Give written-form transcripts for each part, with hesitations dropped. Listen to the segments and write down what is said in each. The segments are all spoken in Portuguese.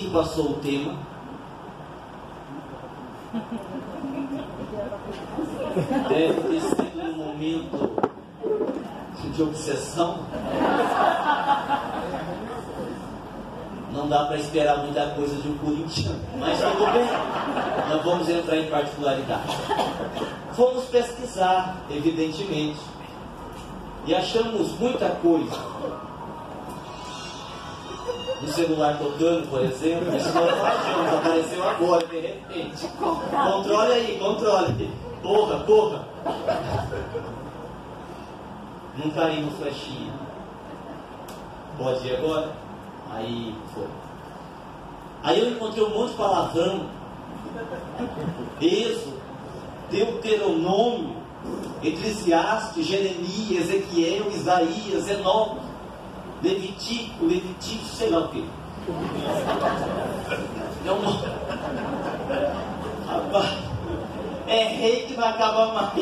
que passou o tema. Deve ter sido um momento de obsessão. Não dá para esperar muita coisa de um corintiano, mas tudo bem, não vamos entrar em particularidade. Fomos pesquisar, evidentemente, e achamos muita coisa. No celular tocando, por exemplo, isso não achamos, apareceu agora, de repente. Controle aí, controle. Porra, porra. Não caímos flechinha. Pode ir agora? Aí foi. Aí eu encontrei um monte de palavrão. Êxodo, Deuteronômio, Eclesiastes, Jeremias, Ezequiel, Isaías, Enoque, Levítico, sei lá o quê. É rei que não acaba mais.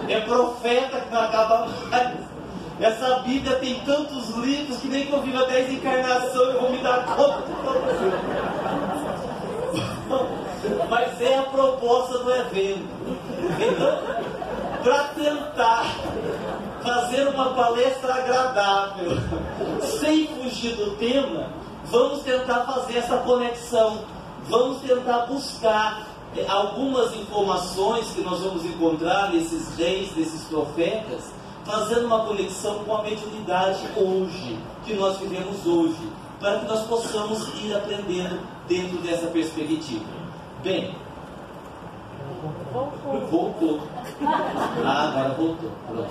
É profeta que não acaba mais. Essa Bíblia tem tantos livros que nem que eu viva 10 encarnações eu vou me dar conta de todos. Mas é a proposta do evento. Então, para tentar fazer uma palestra agradável, sem fugir do tema, vamos tentar fazer essa conexão. Vamos tentar buscar algumas informações que nós vamos encontrar nesses reis, desses profetas, fazendo uma conexão com a mediunidade hoje, que nós vivemos hoje, para que nós possamos ir aprendendo dentro dessa perspectiva. Bem, voltou. Ah, agora voltou. Pronto.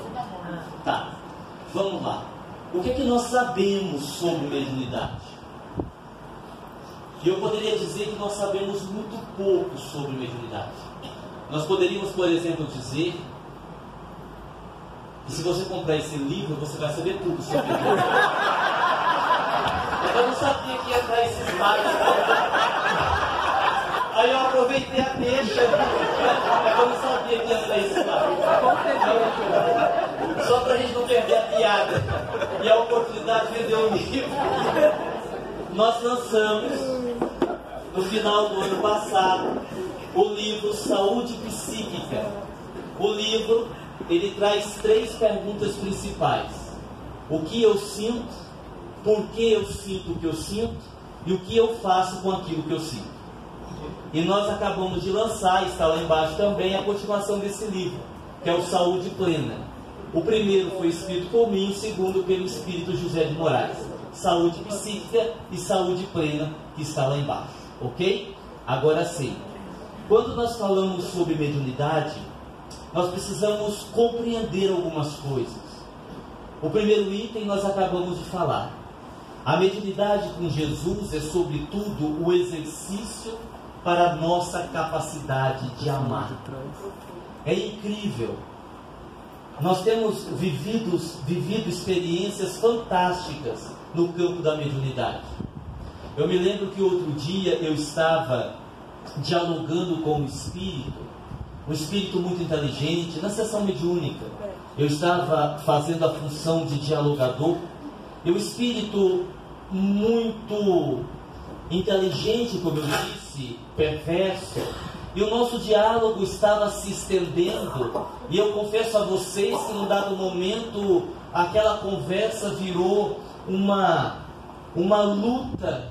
Tá, vamos lá. O que é que nós sabemos sobre mediunidade? E eu poderia dizer que nós sabemos muito pouco sobre mediunidade. Nós poderíamos, por exemplo, dizer que se você comprar esse livro, você vai saber tudo sobre mediunidade. Eu não sabia que ia entrar esse slide. Aí eu aproveitei a deixa. Eu não sabia que ia entrar esse slide. Só para a gente não perder a piada e a oportunidade de vender o livro. Nós lançamos, no final do ano passado, o livro Saúde Psíquica. O livro, ele traz 3 perguntas principais. O que eu sinto, por que eu sinto o que eu sinto e o que eu faço com aquilo que eu sinto. E nós acabamos de lançar, está lá embaixo também, a continuação desse livro, que é o Saúde Plena. O primeiro foi escrito por mim, o segundo pelo Espírito José de Moraes. Saúde Psíquica e Saúde Plena, que está lá embaixo. Ok? Agora sim. Quando nós falamos sobre mediunidade, nós precisamos compreender algumas coisas. O primeiro item nós acabamos de falar. A mediunidade com Jesus é, sobretudo, o exercício para a nossa capacidade de amar. É incrível. Nós temos vivido experiências fantásticas no campo da mediunidade. Eu me lembro que outro dia eu estava dialogando com um espírito muito inteligente, na sessão mediúnica. Eu estava fazendo a função de dialogador, e o espírito muito inteligente, como eu disse, perverso, e o nosso diálogo estava se estendendo, e eu confesso a vocês que num dado momento aquela conversa virou uma luta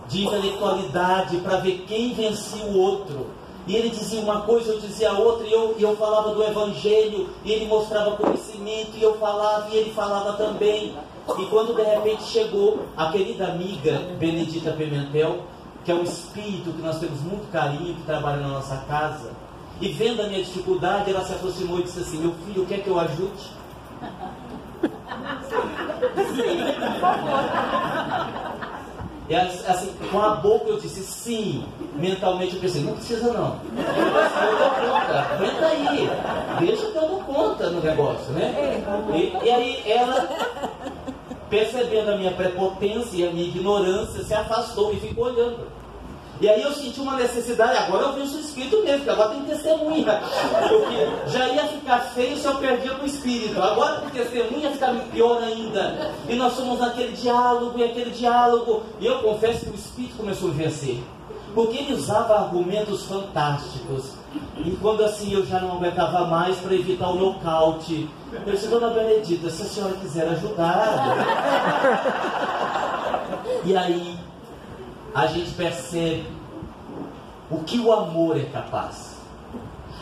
de intelectualidade para ver quem vencia o outro. E ele dizia uma coisa, eu dizia outra, e eu falava do Evangelho, e ele mostrava conhecimento, e eu falava, e ele falava também. E quando de repente chegou a querida amiga Benedita Pimentel, que é um espírito que nós temos muito carinho, que trabalha na nossa casa, e vendo a minha dificuldade, ela se aproximou e disse assim: meu filho, quer que eu ajude? Sim, por favor. E assim, com a boca eu disse sim. Mentalmente eu pensei, não precisa não. Eu dou conta, aguenta aí. Deixa que eu dou conta no negócio, né? E aí ela, percebendo a minha prepotência e a minha ignorância, se afastou e ficou olhando. E aí eu senti uma necessidade, agora eu vejo o Espírito mesmo, porque agora tem testemunha. Porque já ia ficar feio se eu perdia para o Espírito. Agora com testemunha ia ficar pior ainda. E nós fomos naquele diálogo e aquele diálogo. E eu confesso que o Espírito começou a vencer. Porque ele usava argumentos fantásticos. E quando assim eu já não aguentava mais, para evitar o nocaute, eu disse: Dona Benedita, se a senhora quiser ajudar. E aí a gente percebe o que o amor é capaz.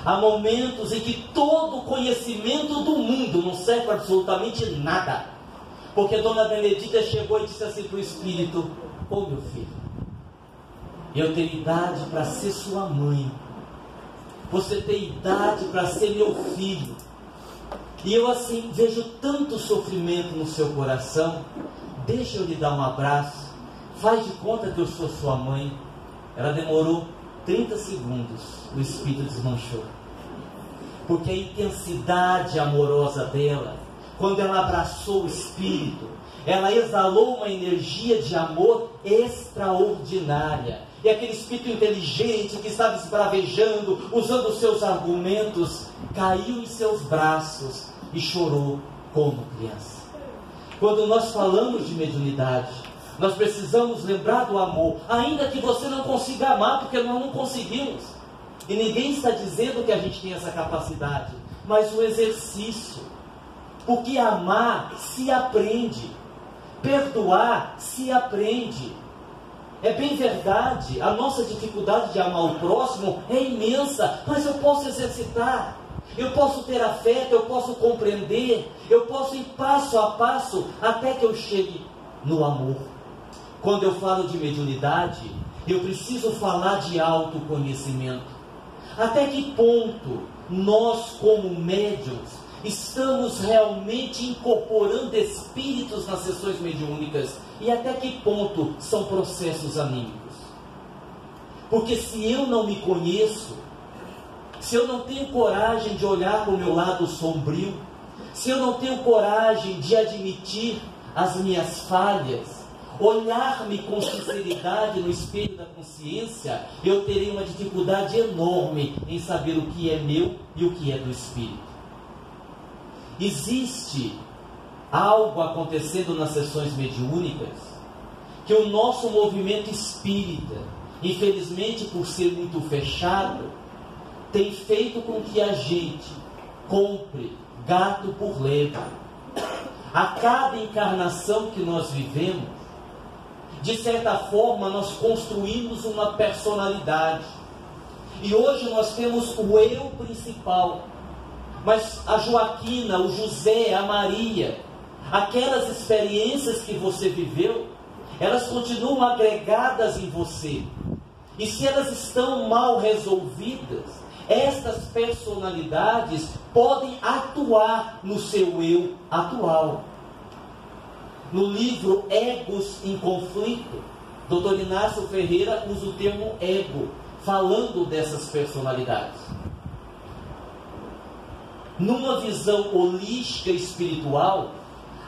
Há momentos em que todo o conhecimento do mundo não serve para absolutamente nada. Porque Dona Benedita chegou e disse assim para o Espírito: ô meu filho, eu tenho idade para ser sua mãe. Você tem idade para ser meu filho. E eu assim vejo tanto sofrimento no seu coração. Deixa eu lhe dar um abraço. Faz de conta que eu sou sua mãe. Ela demorou 30 segundos. O Espírito desmanchou. Porque a intensidade amorosa dela, quando ela abraçou o Espírito, ela exalou uma energia de amor extraordinária. E aquele espírito inteligente que estava esbravejando, usando os seus argumentos, caiu em seus braços e chorou como criança. Quando nós falamos de mediunidade, nós precisamos lembrar do amor, ainda que você não consiga amar, porque nós não conseguimos. E ninguém está dizendo que a gente tem essa capacidade, mas o exercício. Porque amar se aprende, perdoar se aprende. É bem verdade, a nossa dificuldade de amar o próximo é imensa, mas eu posso exercitar, eu posso ter afeto, eu posso compreender, eu posso ir passo a passo até que eu chegue no amor. Quando eu falo de mediunidade, eu preciso falar de autoconhecimento. Até que ponto nós, como médiuns, estamos realmente incorporando espíritos nas sessões mediúnicas? E até que ponto são processos anímicos? Porque se eu não me conheço, se eu não tenho coragem de olhar para o meu lado sombrio, se eu não tenho coragem de admitir as minhas falhas, olhar-me com sinceridade no espelho da consciência, eu terei uma dificuldade enorme em saber o que é meu e o que é do Espírito. Existe algo acontecendo nas sessões mediúnicas, que o nosso movimento espírita, infelizmente por ser muito fechado, tem feito com que a gente compre gato por lebre. A cada encarnação que nós vivemos, de certa forma nós construímos uma personalidade. E hoje nós temos o eu principal. Mas a Joaquina, o José, a Maria, aquelas experiências que você viveu, elas continuam agregadas em você. E se elas estão mal resolvidas, estas personalidades podem atuar no seu eu atual. No livro Egos em Conflito, Dr. Inácio Ferreira usa o termo ego, falando dessas personalidades. Numa visão holística espiritual,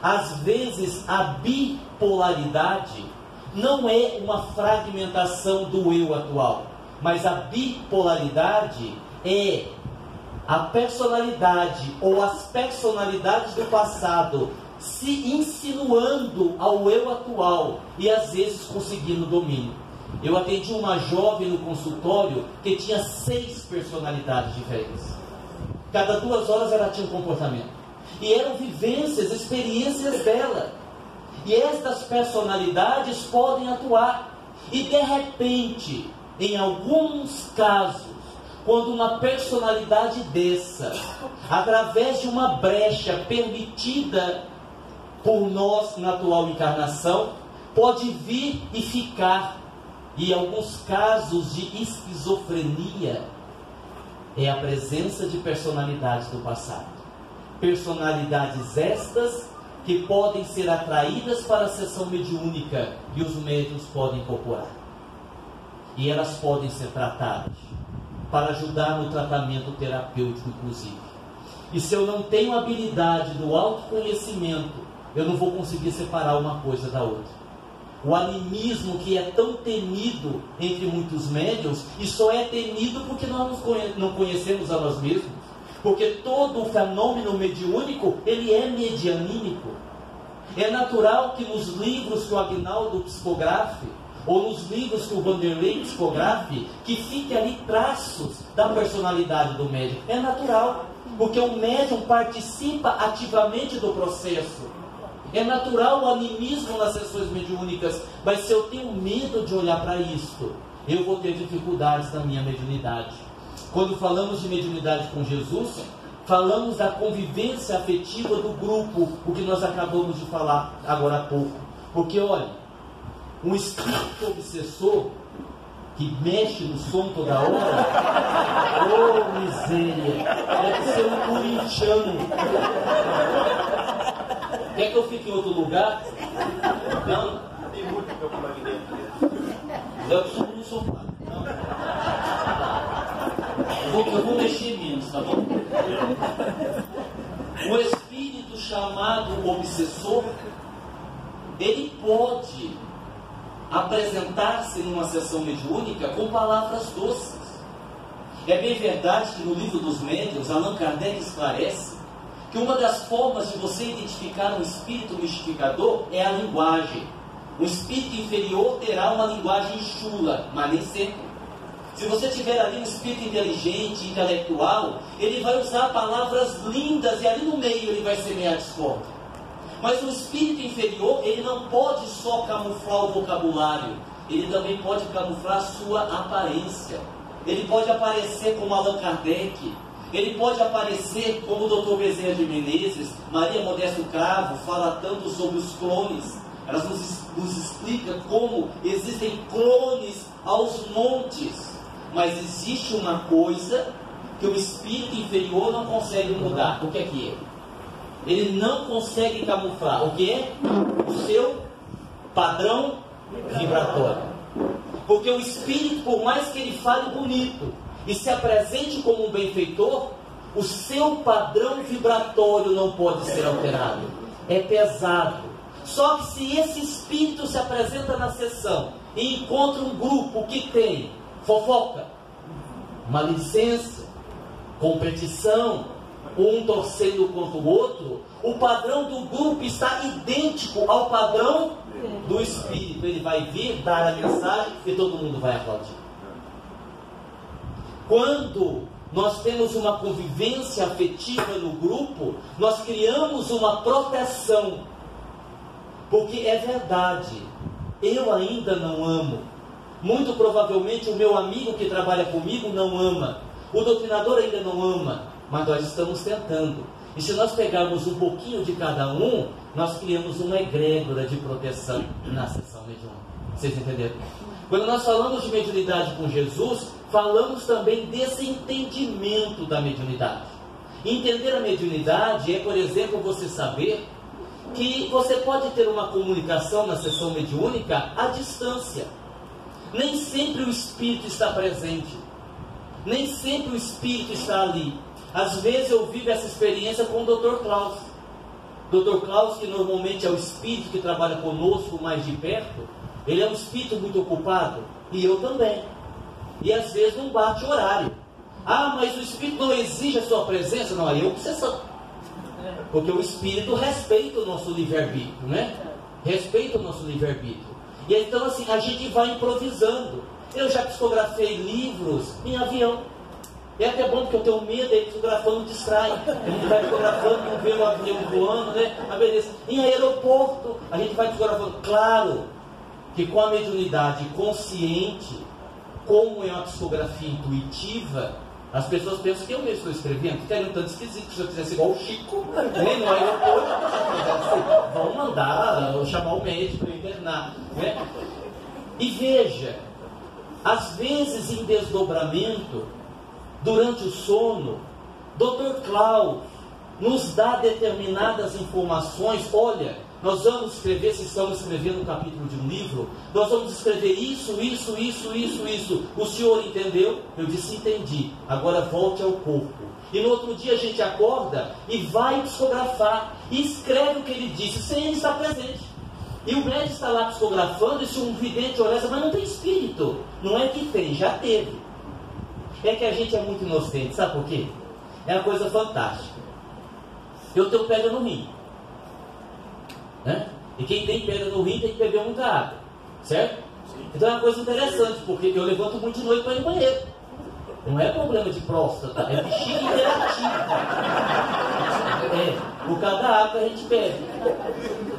às vezes a bipolaridade não é uma fragmentação do eu atual, mas a bipolaridade é a personalidade ou as personalidades do passado se insinuando ao eu atual e às vezes conseguindo domínio. Eu atendi uma jovem no consultório que tinha 6 personalidades diferentes. Cada 2 horas ela tinha um comportamento. E eram vivências, experiências dela. E estas personalidades podem atuar. E de repente, em alguns casos, quando uma personalidade dessa, através de uma brecha permitida por nós na atual encarnação, pode vir e ficar. E em alguns casos de esquizofrenia, é a presença de personalidades do passado. Personalidades estas que podem ser atraídas para a sessão mediúnica e os médiuns podem incorporar. E elas podem ser tratadas para ajudar no tratamento terapêutico, inclusive. E se eu não tenho habilidade do autoconhecimento, eu não vou conseguir separar uma coisa da outra. O animismo que é tão temido entre muitos médiuns, e só é temido porque nós não conhecemos a nós mesmos. Porque todo o fenômeno mediúnico, ele é medianímico. É natural que nos livros que o Agnaldo psicografe, ou nos livros que o Vanderlei psicografe, que fique ali traços da personalidade do médium. É natural, porque o médium participa ativamente do processo. É natural o animismo nas sessões mediúnicas, mas se eu tenho medo de olhar para isto, eu vou ter dificuldades na minha mediunidade. Quando falamos de mediunidade com Jesus, falamos da convivência afetiva do grupo, o que nós acabamos de falar agora há pouco. Porque, olha, um espírito obsessor que mexe no som toda hora, oh miséria, deve ser um corintiano. Quer que eu fique em outro lugar? Não? Tem muito que eu falo aqui dentro. Eu subo no sofá. Eu vou mexer menos, tá bom? O espírito chamado obsessor, ele pode apresentar-se numa sessão mediúnica com palavras doces. É bem verdade que no livro dos médiuns, Allan Kardec esclarece que uma das formas de você identificar um espírito mistificador é a linguagem. O espírito inferior terá uma linguagem chula, mas nem sempre. Se você tiver ali um espírito inteligente, intelectual, ele vai usar palavras lindas e ali no meio ele vai semear discórdia. Mas o espírito inferior, ele não pode só camuflar o vocabulário, ele também pode camuflar a sua aparência. Ele pode aparecer como Allan Kardec, ele pode aparecer como o Dr. Bezerra de Menezes, Maria Modesto Cravo fala tanto sobre os clones. Elas nos explicam como existem clones aos montes. Mas existe uma coisa que o espírito inferior não consegue mudar. O que é? Ele não consegue camuflar. O que é? O seu padrão vibratório. Porque o espírito, por mais que ele fale bonito e se apresente como um benfeitor, o seu padrão vibratório não pode ser alterado. É pesado. Só que se esse espírito se apresenta na sessão e encontra um grupo que tem fofoca, maledicência, competição, um torcendo contra o outro, o padrão do grupo está idêntico ao padrão do espírito. Ele vai vir, dar a mensagem e todo mundo vai aplaudir. Quando nós temos uma convivência afetiva no grupo, nós criamos uma proteção. Porque é verdade, eu ainda não amo. Muito provavelmente o meu amigo que trabalha comigo não ama. O doutrinador ainda não ama. Mas nós estamos tentando. E se nós pegarmos um pouquinho de cada um, nós criamos uma egrégora de proteção na sessão mediúnica. Vocês entenderam? Quando nós falamos de mediunidade com Jesus, falamos também desse entendimento da mediunidade. Entender a mediunidade é, por exemplo, você saber que você pode ter uma comunicação na sessão mediúnica à distância. Nem sempre o espírito está presente. Nem sempre o espírito está ali. Às vezes eu vivo essa experiência com o Dr. Klaus. Dr. Klaus, que normalmente é o espírito que trabalha conosco mais de perto, ele é um espírito muito ocupado. E eu também. E às vezes não bate horário. Ah, mas o espírito não exige a sua presença? Não, aí eu que você sabe. Porque o espírito respeita o nosso livre-arbítrio, né? Respeita o nosso livre-arbítrio. E então assim, a gente vai improvisando. Eu já psicografei livros em avião. É até bom porque eu tenho medo, aí psicografando distrai. A gente vai psicografando, não vê o avião voando, né? A beleza. Em aeroporto, a gente vai psicografando. Claro que com a mediunidade consciente, como é uma psicografia intuitiva, as pessoas pensam que eu mesmo estou escrevendo. Ficariam tanto esquisito se eu fizesse igual o Chico, nem no aeroporto. Vão mandar chamar o médico para internar, né? E veja, às vezes em desdobramento, durante o sono, Dr. Klaus nos dá determinadas informações. Olha, nós vamos escrever, se estamos escrevendo um capítulo de um livro, nós vamos escrever isso. O senhor entendeu? Eu disse, entendi. Agora volte ao corpo. E no outro dia a gente acorda e vai psicografar. E escreve o que ele disse, sem ele estar presente. E o médico está lá psicografando, e se um vidente olhar, mas não tem espírito. Não é que tem, já teve. É que a gente é muito inocente, sabe por quê? É uma coisa fantástica. Eu tenho pedra no rim, né? E quem tem pedra no rim tem que beber muita água, certo? Então é uma coisa interessante, porque eu levanto muito de noite para ir no banheiro. Não é problema de próstata, é bexiga interativa. Por causa da água que a gente bebe.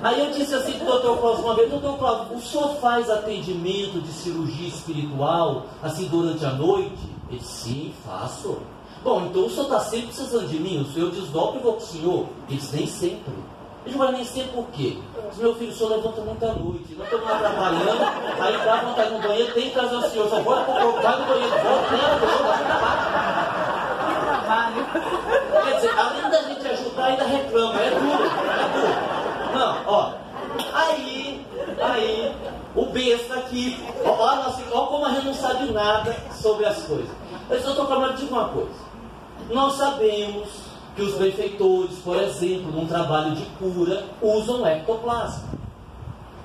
Aí eu disse assim para o Dr. Cláudio uma vez: Dr. Cláudio, o senhor faz atendimento de cirurgia espiritual, assim, durante a noite? Ele disse: sim, faço. Bom, então o senhor está sempre precisando de mim, o senhor desdobra e vou para o senhor. Ele disse: nem sempre. Ele vai nem sempre por quê? Disse: meu filho, o senhor levanta muito à noite, nós estamos lá trabalhando, aí dá vontade no banheiro, tem que trazer o senhor, só bora para o corpo, vai no banheiro, volta, leva, vai para o trabalho. Quer dizer, além da gente ajudar, ainda reclama, é duro. Não, ó, aí, o besta aqui, ó como a gente não sabe nada sobre as coisas. Mas eu estou falando de uma coisa: nós sabemos que os benfeitores, por exemplo, num trabalho de cura, usam ectoplasma.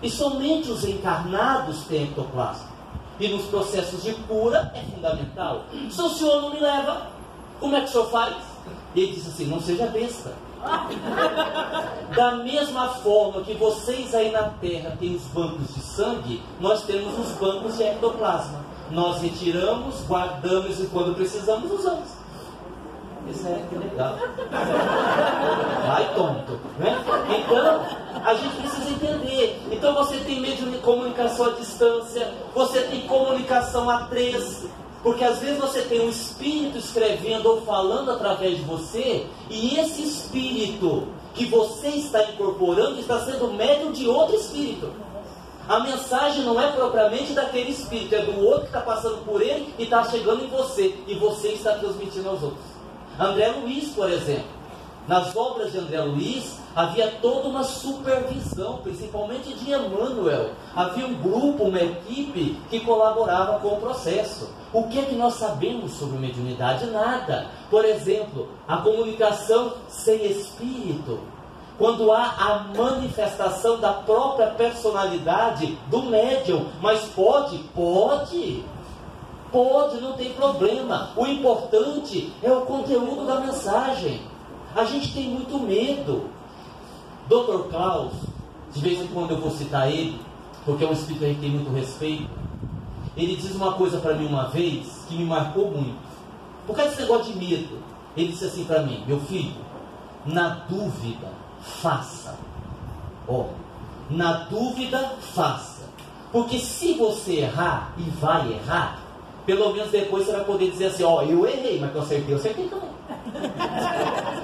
E somente os encarnados têm ectoplasma. E nos processos de cura é fundamental. Se o senhor não me leva, como é que o senhor faz? Ele diz assim: não seja besta. Da mesma forma que vocês aí na Terra têm os bancos de sangue, nós temos os bancos de ectoplasma. Nós retiramos, guardamos e quando precisamos usamos. Isso é que legal. Vai tonto, né? Então, a gente precisa entender. Então você tem meio de comunicação à distância, você tem comunicação a três. Porque às vezes você tem um espírito escrevendo ou falando através de você, e esse espírito que você está incorporando está sendo médium de outro espírito. A mensagem não é propriamente daquele espírito, é do outro que está passando por ele e está chegando em você, e você está transmitindo aos outros. André Luiz, por exemplo, nas obras de André Luiz havia toda uma supervisão, principalmente de Emmanuel. Havia um grupo, uma equipe que colaborava com o processo. O que é que nós sabemos sobre mediunidade? Nada. Por exemplo, a comunicação sem espírito. Quando há a manifestação da própria personalidade do médium. Mas pode? Pode, não tem problema. O importante é o conteúdo da mensagem. A gente tem muito medo. Dr. Klaus, de vez em quando eu vou citar ele, porque é um espírito que tem muito respeito, ele diz uma coisa para mim uma vez, que me marcou muito. Por causa desse negócio de medo, ele disse assim para mim: meu filho, na dúvida, faça. Na dúvida, faça. Porque se você errar, e vai errar, pelo menos depois você vai poder dizer assim: eu errei, mas que eu acertei também.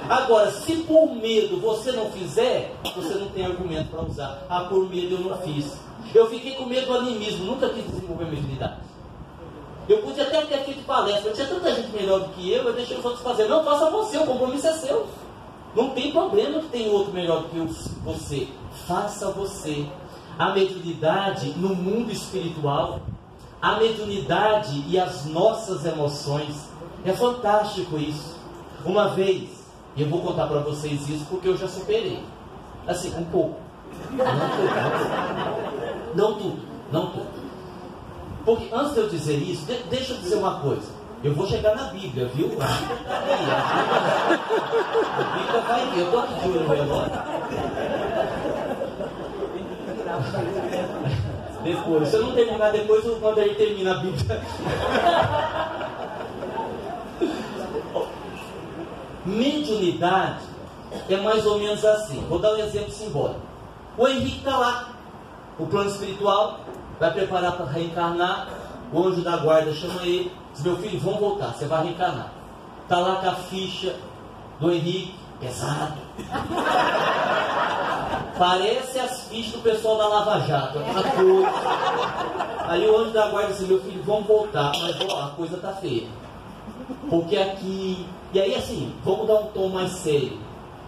Agora, se por medo você não fizer, você não tem argumento para usar. Por medo eu não fiz. Eu fiquei com medo do animismo, nunca quis desenvolver mediunidade. Eu podia até ter feito palestra, tinha tanta gente melhor do que eu deixei os outros fazer. Não, faça você, o compromisso é seu. Não tem problema que tem outro melhor do que você. Faça você. A mediunidade no mundo espiritual, a mediunidade e as nossas emoções, é fantástico isso. Uma vez, e eu vou contar para vocês isso porque eu já superei. Assim, um pouco. Não tudo. Porque antes de eu dizer isso, deixa eu dizer uma coisa. Eu vou chegar na Bíblia, viu? A Bíblia vai vir. Eu estou aqui de olho no relógio. Depois, se eu não terminar depois, quando ele termina a Bíblia. Mediunidade é mais ou menos assim. Vou dar um exemplo simbólico. O Henrique está lá, o plano espiritual, vai preparar para reencarnar. O anjo da guarda chama ele, diz: meu filho, vamos voltar, você vai reencarnar. Está lá com a ficha do Henrique, pesado. Parece as fichas do pessoal da Lava Jato, aquela coisa. Aí o anjo da guarda diz: meu filho, vamos voltar, mas a coisa está feia. Porque aqui... E aí assim, vamos dar um tom mais sério.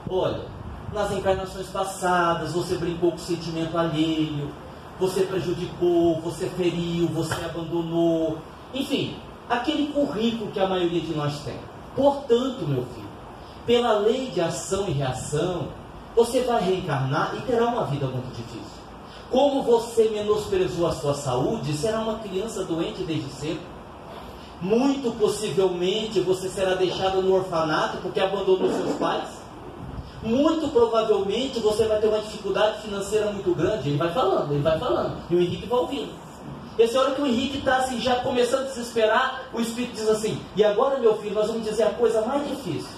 Olha, nas encarnações passadas, você brincou com o sentimento alheio, você prejudicou, você feriu, você abandonou. Enfim, aquele currículo que a maioria de nós tem. Portanto, meu filho, pela lei de ação e reação, você vai reencarnar e terá uma vida muito difícil. Como você menosprezou a sua saúde, será uma criança doente desde cedo. Muito possivelmente você será deixado no orfanato porque abandonou seus pais. Muito provavelmente você vai ter uma dificuldade financeira muito grande. Ele vai falando. E o Henrique vai ouvindo. Essa hora que o Henrique está assim, já começando a desesperar, o Espírito diz assim: e agora, meu filho, nós vamos dizer a coisa mais difícil.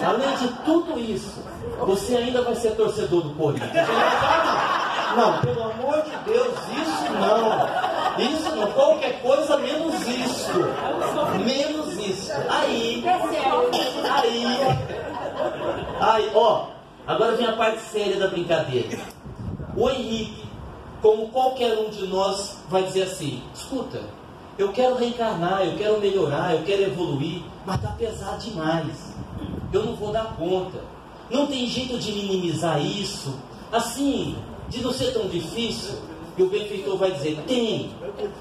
Além de tudo isso, você ainda vai ser torcedor do Corinthians. Ele vai falar: não, pelo amor de Deus, isso não. Isso não, qualquer coisa menos isso. Menos isso. Aí, ó, agora vem a parte séria da brincadeira. O Henrique, como qualquer um de nós, vai dizer assim: escuta, eu quero reencarnar, eu quero melhorar, eu quero evoluir, mas está pesado demais, eu não vou dar conta. Não tem jeito de minimizar isso, assim, de não ser tão difícil. E o benfeitor vai dizer: tem,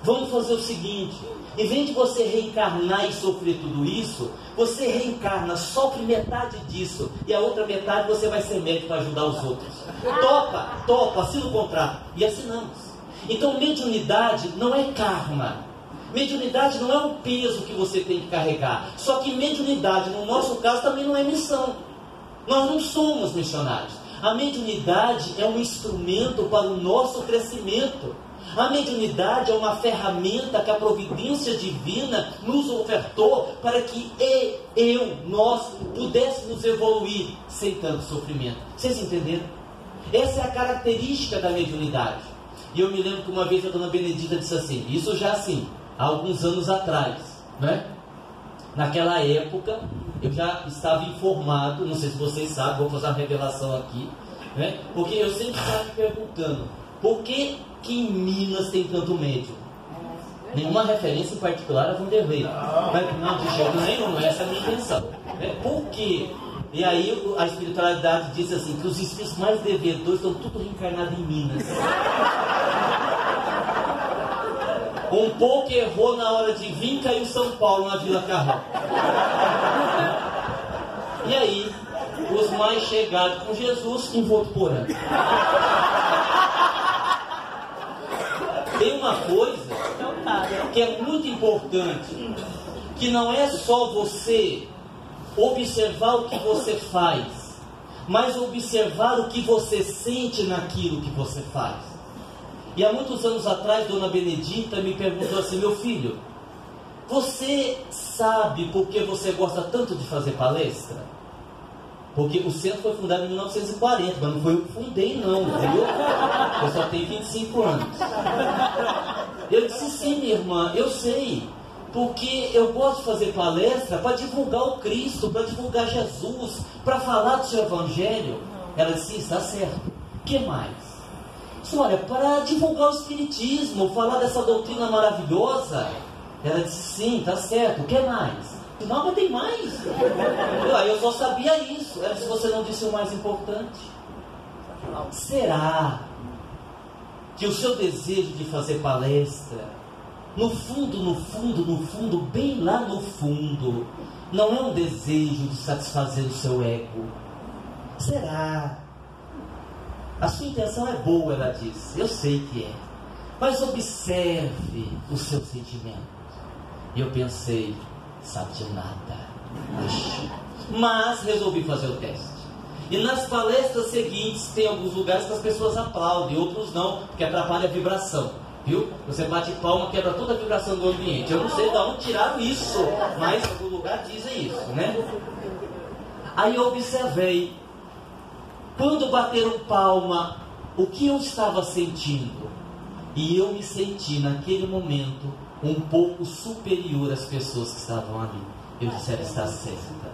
vamos fazer o seguinte, em vez de você reencarnar e sofrer tudo isso, você reencarna, sofre metade disso, e a outra metade você vai ser médico para ajudar os outros. Topa, assina o contrato. E assinamos. Então mediunidade não é karma. Mediunidade não é um peso que você tem que carregar. Só que mediunidade, no nosso caso, também não é missão. Nós não somos missionários. A mediunidade é um instrumento para o nosso crescimento. A mediunidade é uma ferramenta que a providência divina nos ofertou para que nós pudéssemos evoluir sem tanto sofrimento. Vocês entenderam? Essa é a característica da mediunidade. E eu me lembro que uma vez a dona Benedita disse assim, isso já assim, há alguns anos atrás, né? Naquela época, eu já estava informado, não sei se vocês sabem, vou fazer uma revelação aqui, né? Porque eu sempre estava me perguntando, por que em Minas tem tanto médium? Nenhuma referência em particular a Vanderlei. Não, de jeito nenhum, essa é a minha intenção. Por quê? E aí a espiritualidade diz assim, que os espíritos mais devedores estão tudo reencarnados em Minas. Um pouco errou na hora de vir, caiu em São Paulo, na Vila Carrão. E aí, os mais chegados com Jesus em Votuporã. Tem uma coisa que é muito importante, que não é só você observar o que você faz, mas observar o que você sente naquilo que você faz. E há muitos anos atrás, dona Benedita me perguntou assim, meu filho, você sabe por que você gosta tanto de fazer palestra? Porque o centro foi fundado em 1940, mas não foi eu que fundei não, viu? Eu só tenho 25 anos. Eu disse, sim, minha irmã, eu sei. Porque eu gosto de fazer palestra para divulgar o Cristo, para divulgar Jesus, para falar do seu Evangelho. Ela disse, está certo. O que mais? Disse, olha, para divulgar o Espiritismo, falar dessa doutrina maravilhosa. Ela disse, sim, está certo. O que mais? Não, mas tem mais. Eu só sabia isso. Ela disse, você não disse o mais importante. Será que o seu desejo de fazer palestra, no fundo, bem lá no fundo, não é um desejo de satisfazer o seu ego? Será? A sua intenção é boa, ela disse, eu sei que é, mas observe o seu sentimento. E eu pensei, sabe de nada. Mas resolvi fazer o teste. E nas palestras seguintes tem alguns lugares que as pessoas aplaudem, outros não, porque atrapalha a vibração. Viu? Você bate palma, quebra toda a vibração do ambiente. Eu não sei de onde tiraram isso, mas algum lugar dizem isso, né? Aí eu observei, quando bateram palma, o que eu estava sentindo? E eu me senti naquele momento um pouco superior às pessoas que estavam ali. Eu disse, ela está certa.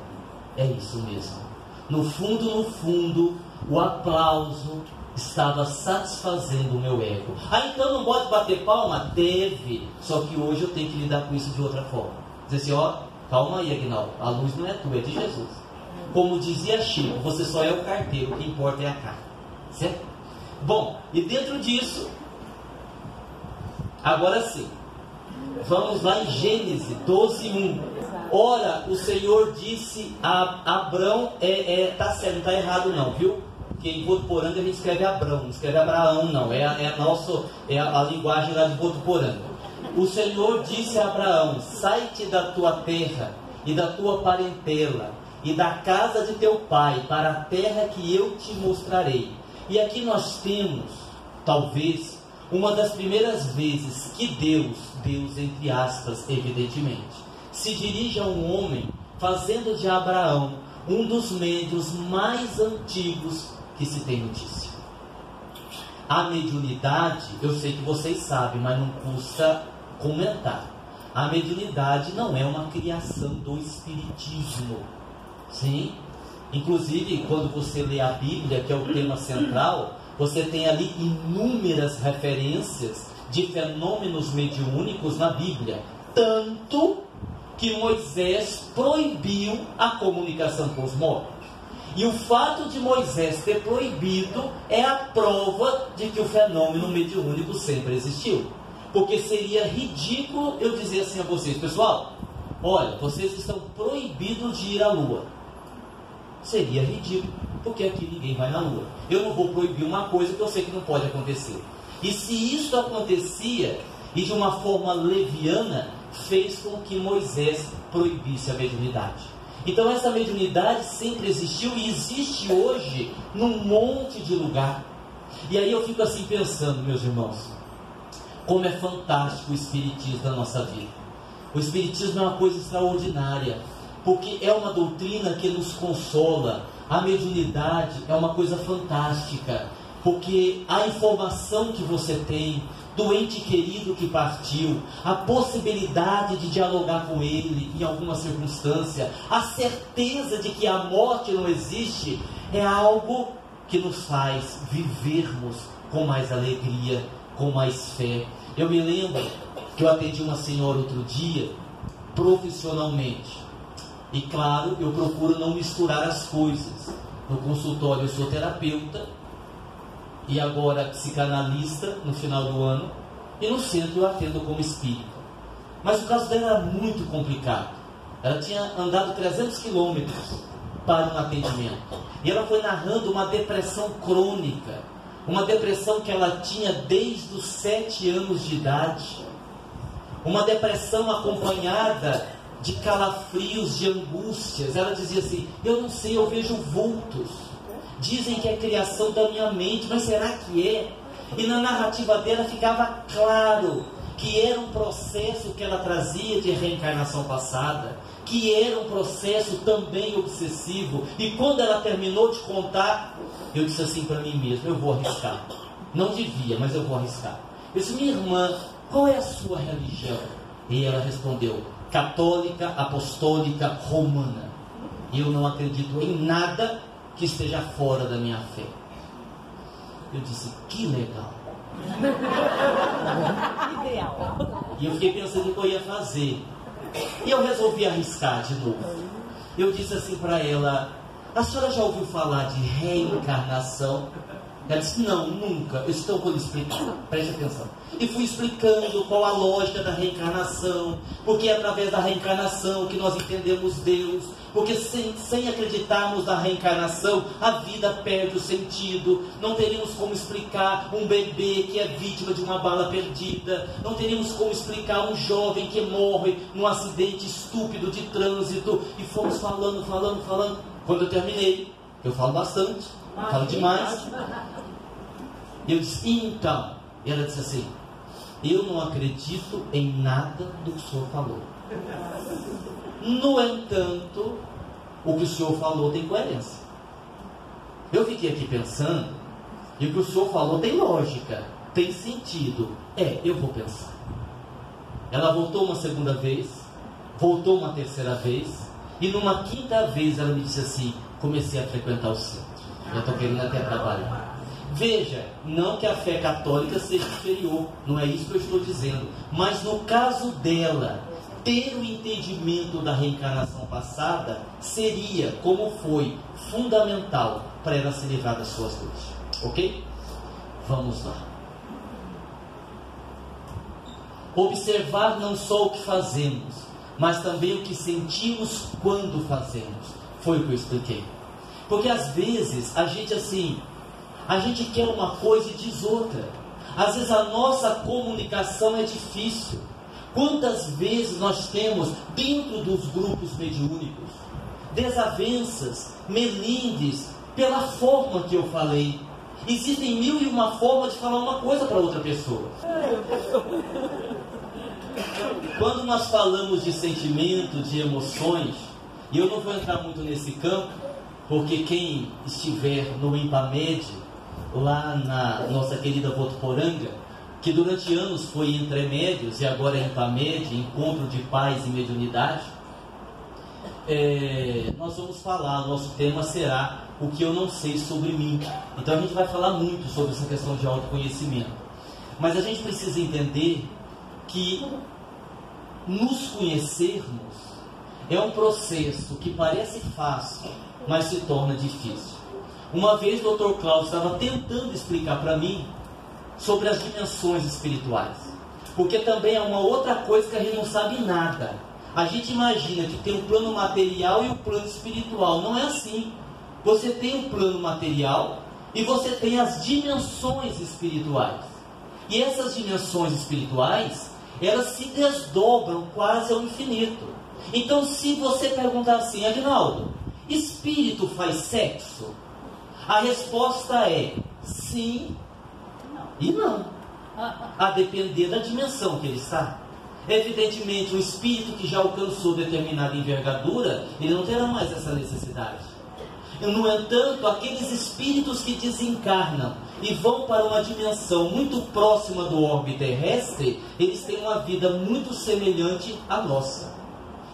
É isso mesmo. No fundo, o aplauso estava satisfazendo o meu ego. Então não pode bater palma? Deve. Só que hoje eu tenho que lidar com isso de outra forma. Dizer assim, calma aí, Aguinaldo, a luz não é tua, é de Jesus. Como dizia Chico, você só é o carteiro, o que importa é a carta. Certo? Bom, e dentro disso, agora sim, vamos lá em Gênesis 12:1. Ora, o Senhor disse a Abrão, tá certo, não está errado não, viu? porque em Votuporanga a gente escreve Abrão, não escreve Abraão não, é a linguagem lá de Votuporanga. O Senhor disse a Abraão: sai-te da tua terra e da tua parentela e da casa de teu pai para a terra que eu te mostrarei. E aqui nós temos, talvez, uma das primeiras vezes que Deus entre aspas, evidentemente, se dirige a um homem fazendo de Abraão um dos médiuns mais antigos que se tem notícia. A mediunidade, eu sei que vocês sabem, mas não custa comentar. A mediunidade não é uma criação do Espiritismo. Sim? Inclusive, quando você lê a Bíblia, que é o tema central, você tem ali inúmeras referências de fenômenos mediúnicos na Bíblia. Tanto que Moisés proibiu a comunicação com os mortos. E o fato de Moisés ter proibido é a prova de que o fenômeno mediúnico sempre existiu. Porque seria ridículo eu dizer assim a vocês: pessoal, olha, vocês estão proibidos de ir à Lua. Seria ridículo, porque aqui ninguém vai na Lua. Eu não vou proibir uma coisa que eu sei que não pode acontecer. E se isso acontecia, e de uma forma leviana, fez com que Moisés proibisse a mediunidade. Então essa mediunidade sempre existiu e existe hoje num monte de lugar. E aí eu fico assim pensando, meus irmãos, como é fantástico o Espiritismo da nossa vida. O Espiritismo é uma coisa extraordinária, porque é uma doutrina que nos consola. A mediunidade é uma coisa fantástica, porque a informação que você tem do ente querido que partiu, a possibilidade de dialogar com ele em alguma circunstância, a certeza de que a morte não existe, é algo que nos faz vivermos com mais alegria, com mais fé. Eu me lembro que eu atendi uma senhora outro dia, profissionalmente. E claro, eu procuro não misturar as coisas. No consultório eu sou terapeuta, e agora psicanalista no final do ano, e no centro eu atendo como espírita. Mas o caso dela era muito complicado. Ela tinha andado 300 quilômetros para um atendimento, e ela foi narrando uma depressão crônica, uma depressão que ela tinha desde os 7 anos de idade, uma depressão acompanhada de calafrios, de angústias. Ela dizia assim: eu não sei, eu vejo vultos. Dizem que é criação da minha mente, mas será que é? E na narrativa dela ficava claro que era um processo que ela trazia de reencarnação passada, que era um processo também obsessivo. E quando ela terminou de contar, eu disse assim para mim mesmo: eu vou arriscar. Não devia, mas eu vou arriscar. Eu disse: minha irmã, qual é a sua religião? E ela respondeu: católica, apostólica, romana. Eu não acredito em nada que esteja fora da minha fé. Eu disse: que legal. Ideal. E eu fiquei pensando o que eu ia fazer. E eu resolvi arriscar de novo. Eu disse assim para ela: a senhora já ouviu falar de reencarnação? Ela disse: não, nunca. Eu disse: então eu vou lhe explicar, preste atenção. E fui explicando qual a lógica da reencarnação, porque é através da reencarnação que nós entendemos Deus, porque sem acreditarmos na reencarnação, a vida perde o sentido. Não teríamos como explicar um bebê que é vítima de uma bala perdida, não teríamos como explicar um jovem que morre num acidente estúpido de trânsito. E fomos falando. Quando eu terminei, eu falo bastante, falo demais, e eu disse: então, e ela disse assim: eu não acredito em nada do que o senhor falou. No entanto, o que o senhor falou tem coerência. Eu fiquei aqui pensando, e o que o senhor falou tem lógica, tem sentido. Eu vou pensar. Ela voltou uma segunda vez, voltou uma terceira vez, e numa quinta vez ela me disse assim: comecei a frequentar o centro. Eu estou querendo até trabalhar. Veja, não que a fé católica seja inferior, não é isso que eu estou dizendo, mas no caso dela, ter o entendimento da reencarnação passada seria, como foi, fundamental para ela se livrar das suas dores. Ok? Vamos lá. Observar não só o que fazemos, mas também o que sentimos quando fazemos. Foi o que eu expliquei. Porque às vezes a gente assim A gente quer uma coisa e diz outra. Às vezes a nossa comunicação é difícil. Quantas vezes nós temos dentro dos grupos mediúnicos desavenças, melindes, pela forma que eu falei. Existem 1001 formas de falar uma coisa para outra pessoa. Quando nós falamos de sentimento, de emoções, e eu não vou entrar muito nesse campo, porque quem estiver no Impamed, lá na nossa querida Votuporanga, que durante anos foi Entremédios e agora é Impamed, Encontro de Paz e Mediunidade, nós vamos falar, nosso tema será o que eu não sei sobre mim. Então a gente vai falar muito sobre essa questão de autoconhecimento. Mas a gente precisa entender que nos conhecermos é um processo que parece fácil, mas se torna difícil. Uma vez o Dr. Cláudio estava tentando explicar para mim sobre as dimensões espirituais, porque também é uma outra coisa que a gente não sabe nada. A gente imagina que tem o plano material e o plano espiritual. Não é assim. Você tem o plano material e você tem as dimensões espirituais. E essas dimensões espirituais, elas se desdobram quase ao infinito. Então, se você perguntar assim, Aguinaldo, espírito faz sexo? A resposta é sim e não, a depender da dimensão que ele está. Evidentemente, o espírito que já alcançou determinada envergadura, ele não terá mais essa necessidade. No entanto, aqueles espíritos que desencarnam e vão para uma dimensão muito próxima do orbe terrestre, eles têm uma vida muito semelhante à nossa.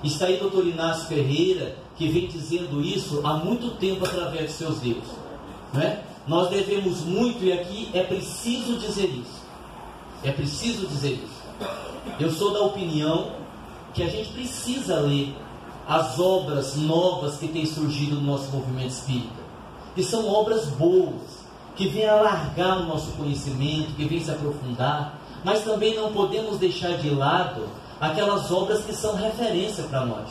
Está aí o Dr. Inácio Ferreira, que vem dizendo isso há muito tempo através de seus livros. Não é? Nós devemos muito, e aqui é preciso dizer isso. É preciso dizer isso. Eu sou da opinião que a gente precisa ler as obras novas que têm surgido no nosso movimento espírita, que são obras boas, que vêm alargar o nosso conhecimento, que vêm se aprofundar, mas também não podemos deixar de lado aquelas obras que são referência para nós.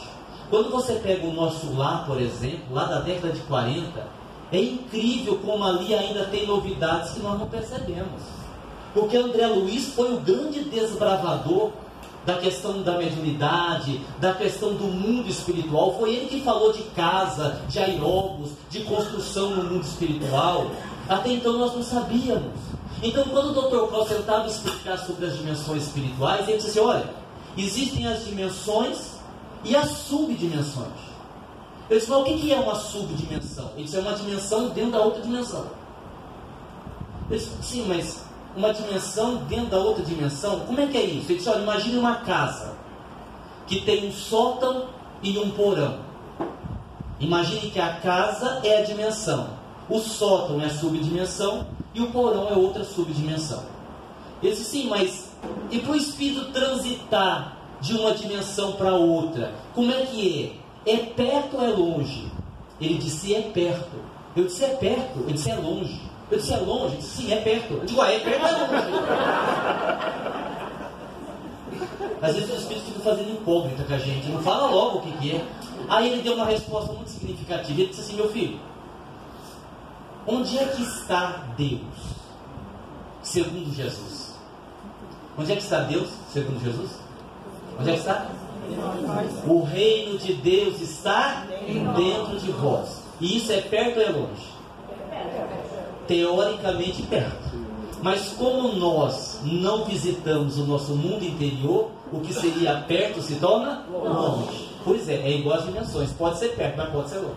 Quando você pega o nosso lar, por exemplo, lá da década de 40, é incrível como ali ainda tem novidades que nós não percebemos. Porque André Luiz foi o grande desbravador da questão da mediunidade, da questão do mundo espiritual. Foi ele que falou de casa, de aeróbus, de construção no mundo espiritual. Até então nós não sabíamos. Então quando o Dr. Cláudio tentava explicar sobre as dimensões espirituais, ele disse assim, olha, existem as dimensões e as subdimensões. Eu disse, mas o que é uma subdimensão? Ele disse, é uma dimensão dentro da outra dimensão. Eu disse, sim, mas uma dimensão dentro da outra dimensão, como é que é isso? Ele disse, olha, imagine uma casa que tem um sótão e um porão. Imagine que a casa é a dimensão, o sótão é a subdimensão e o porão é outra subdimensão. Ele disse, sim, mas e para o espírito transitar de uma dimensão para outra, como é que é? É perto ou é longe? Ele disse, é perto. Eu disse, é perto? Ele disse, é longe. Eu disse, é longe? Ele disse, sim, é perto. Eu digo, é perto ou é longe? Às vezes os espíritos ficam fazendo incógnita com a gente, não fala logo o que é. Aí ele deu uma resposta muito significativa. Ele disse assim, meu filho, onde é que está Deus, segundo Jesus? Onde é que está Deus, segundo Jesus? Onde é que está? O reino de Deus está dentro de vós. E isso é perto ou é longe? Teoricamente perto. Mas como nós não visitamos o nosso mundo interior, o que seria perto se torna longe. Pois é igual às dimensões. Pode ser perto, mas pode ser longe.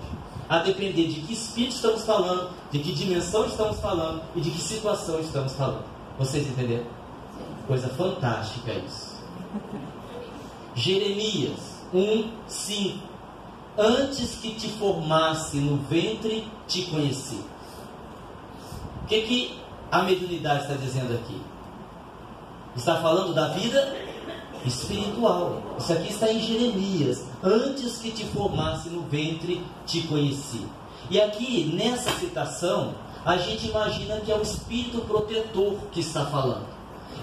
A depender de que espírito estamos falando, de que dimensão estamos falando e de que situação estamos falando. Vocês entenderam? Coisa fantástica isso. Jeremias 1:5. Antes que te formasse no ventre, te conheci. O que a mediunidade está dizendo aqui? Está falando da vida espiritual. Isso aqui está em Jeremias. Antes que te formasse no ventre, te conheci. E aqui, nessa citação, a gente imagina que é o espírito protetor que está falando.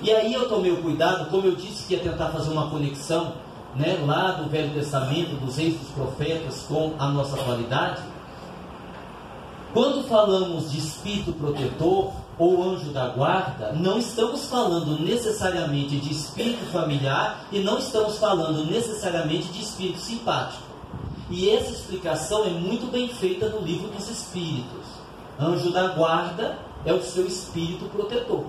E aí eu tomei o cuidado, como eu disse que ia tentar fazer uma conexão, né, lá do Velho Testamento, dos reis dos profetas com a nossa atualidade. Quando falamos de espírito protetor ou anjo da guarda, não estamos falando necessariamente de espírito familiar e não estamos falando necessariamente de espírito simpático. E essa explicação é muito bem feita no livro dos Espíritos. Anjo da guarda é o seu espírito protetor.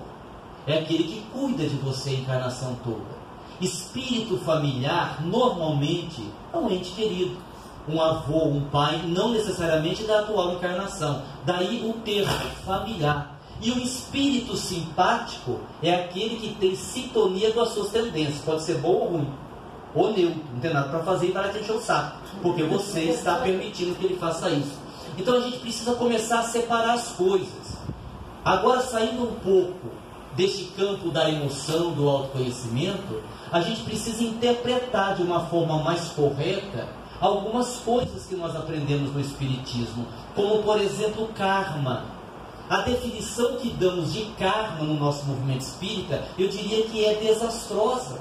É aquele que cuida de você a encarnação toda. Espírito familiar, normalmente, é um ente querido. Um avô, um pai, não necessariamente da atual encarnação. Daí o termo familiar. E o espírito simpático é aquele que tem sintonia com as suas tendências. Pode ser bom ou ruim. Ou neutro. Não tem nada para fazer e para te encher o saco. Porque você está permitindo que ele faça isso. Então a gente precisa começar a separar as coisas. Agora, saindo um pouco deste campo da emoção, do autoconhecimento, a gente precisa interpretar de uma forma mais correta algumas coisas que nós aprendemos no Espiritismo, como por exemplo karma. A definição que damos de karma no nosso movimento espírita, eu diria que é desastrosa.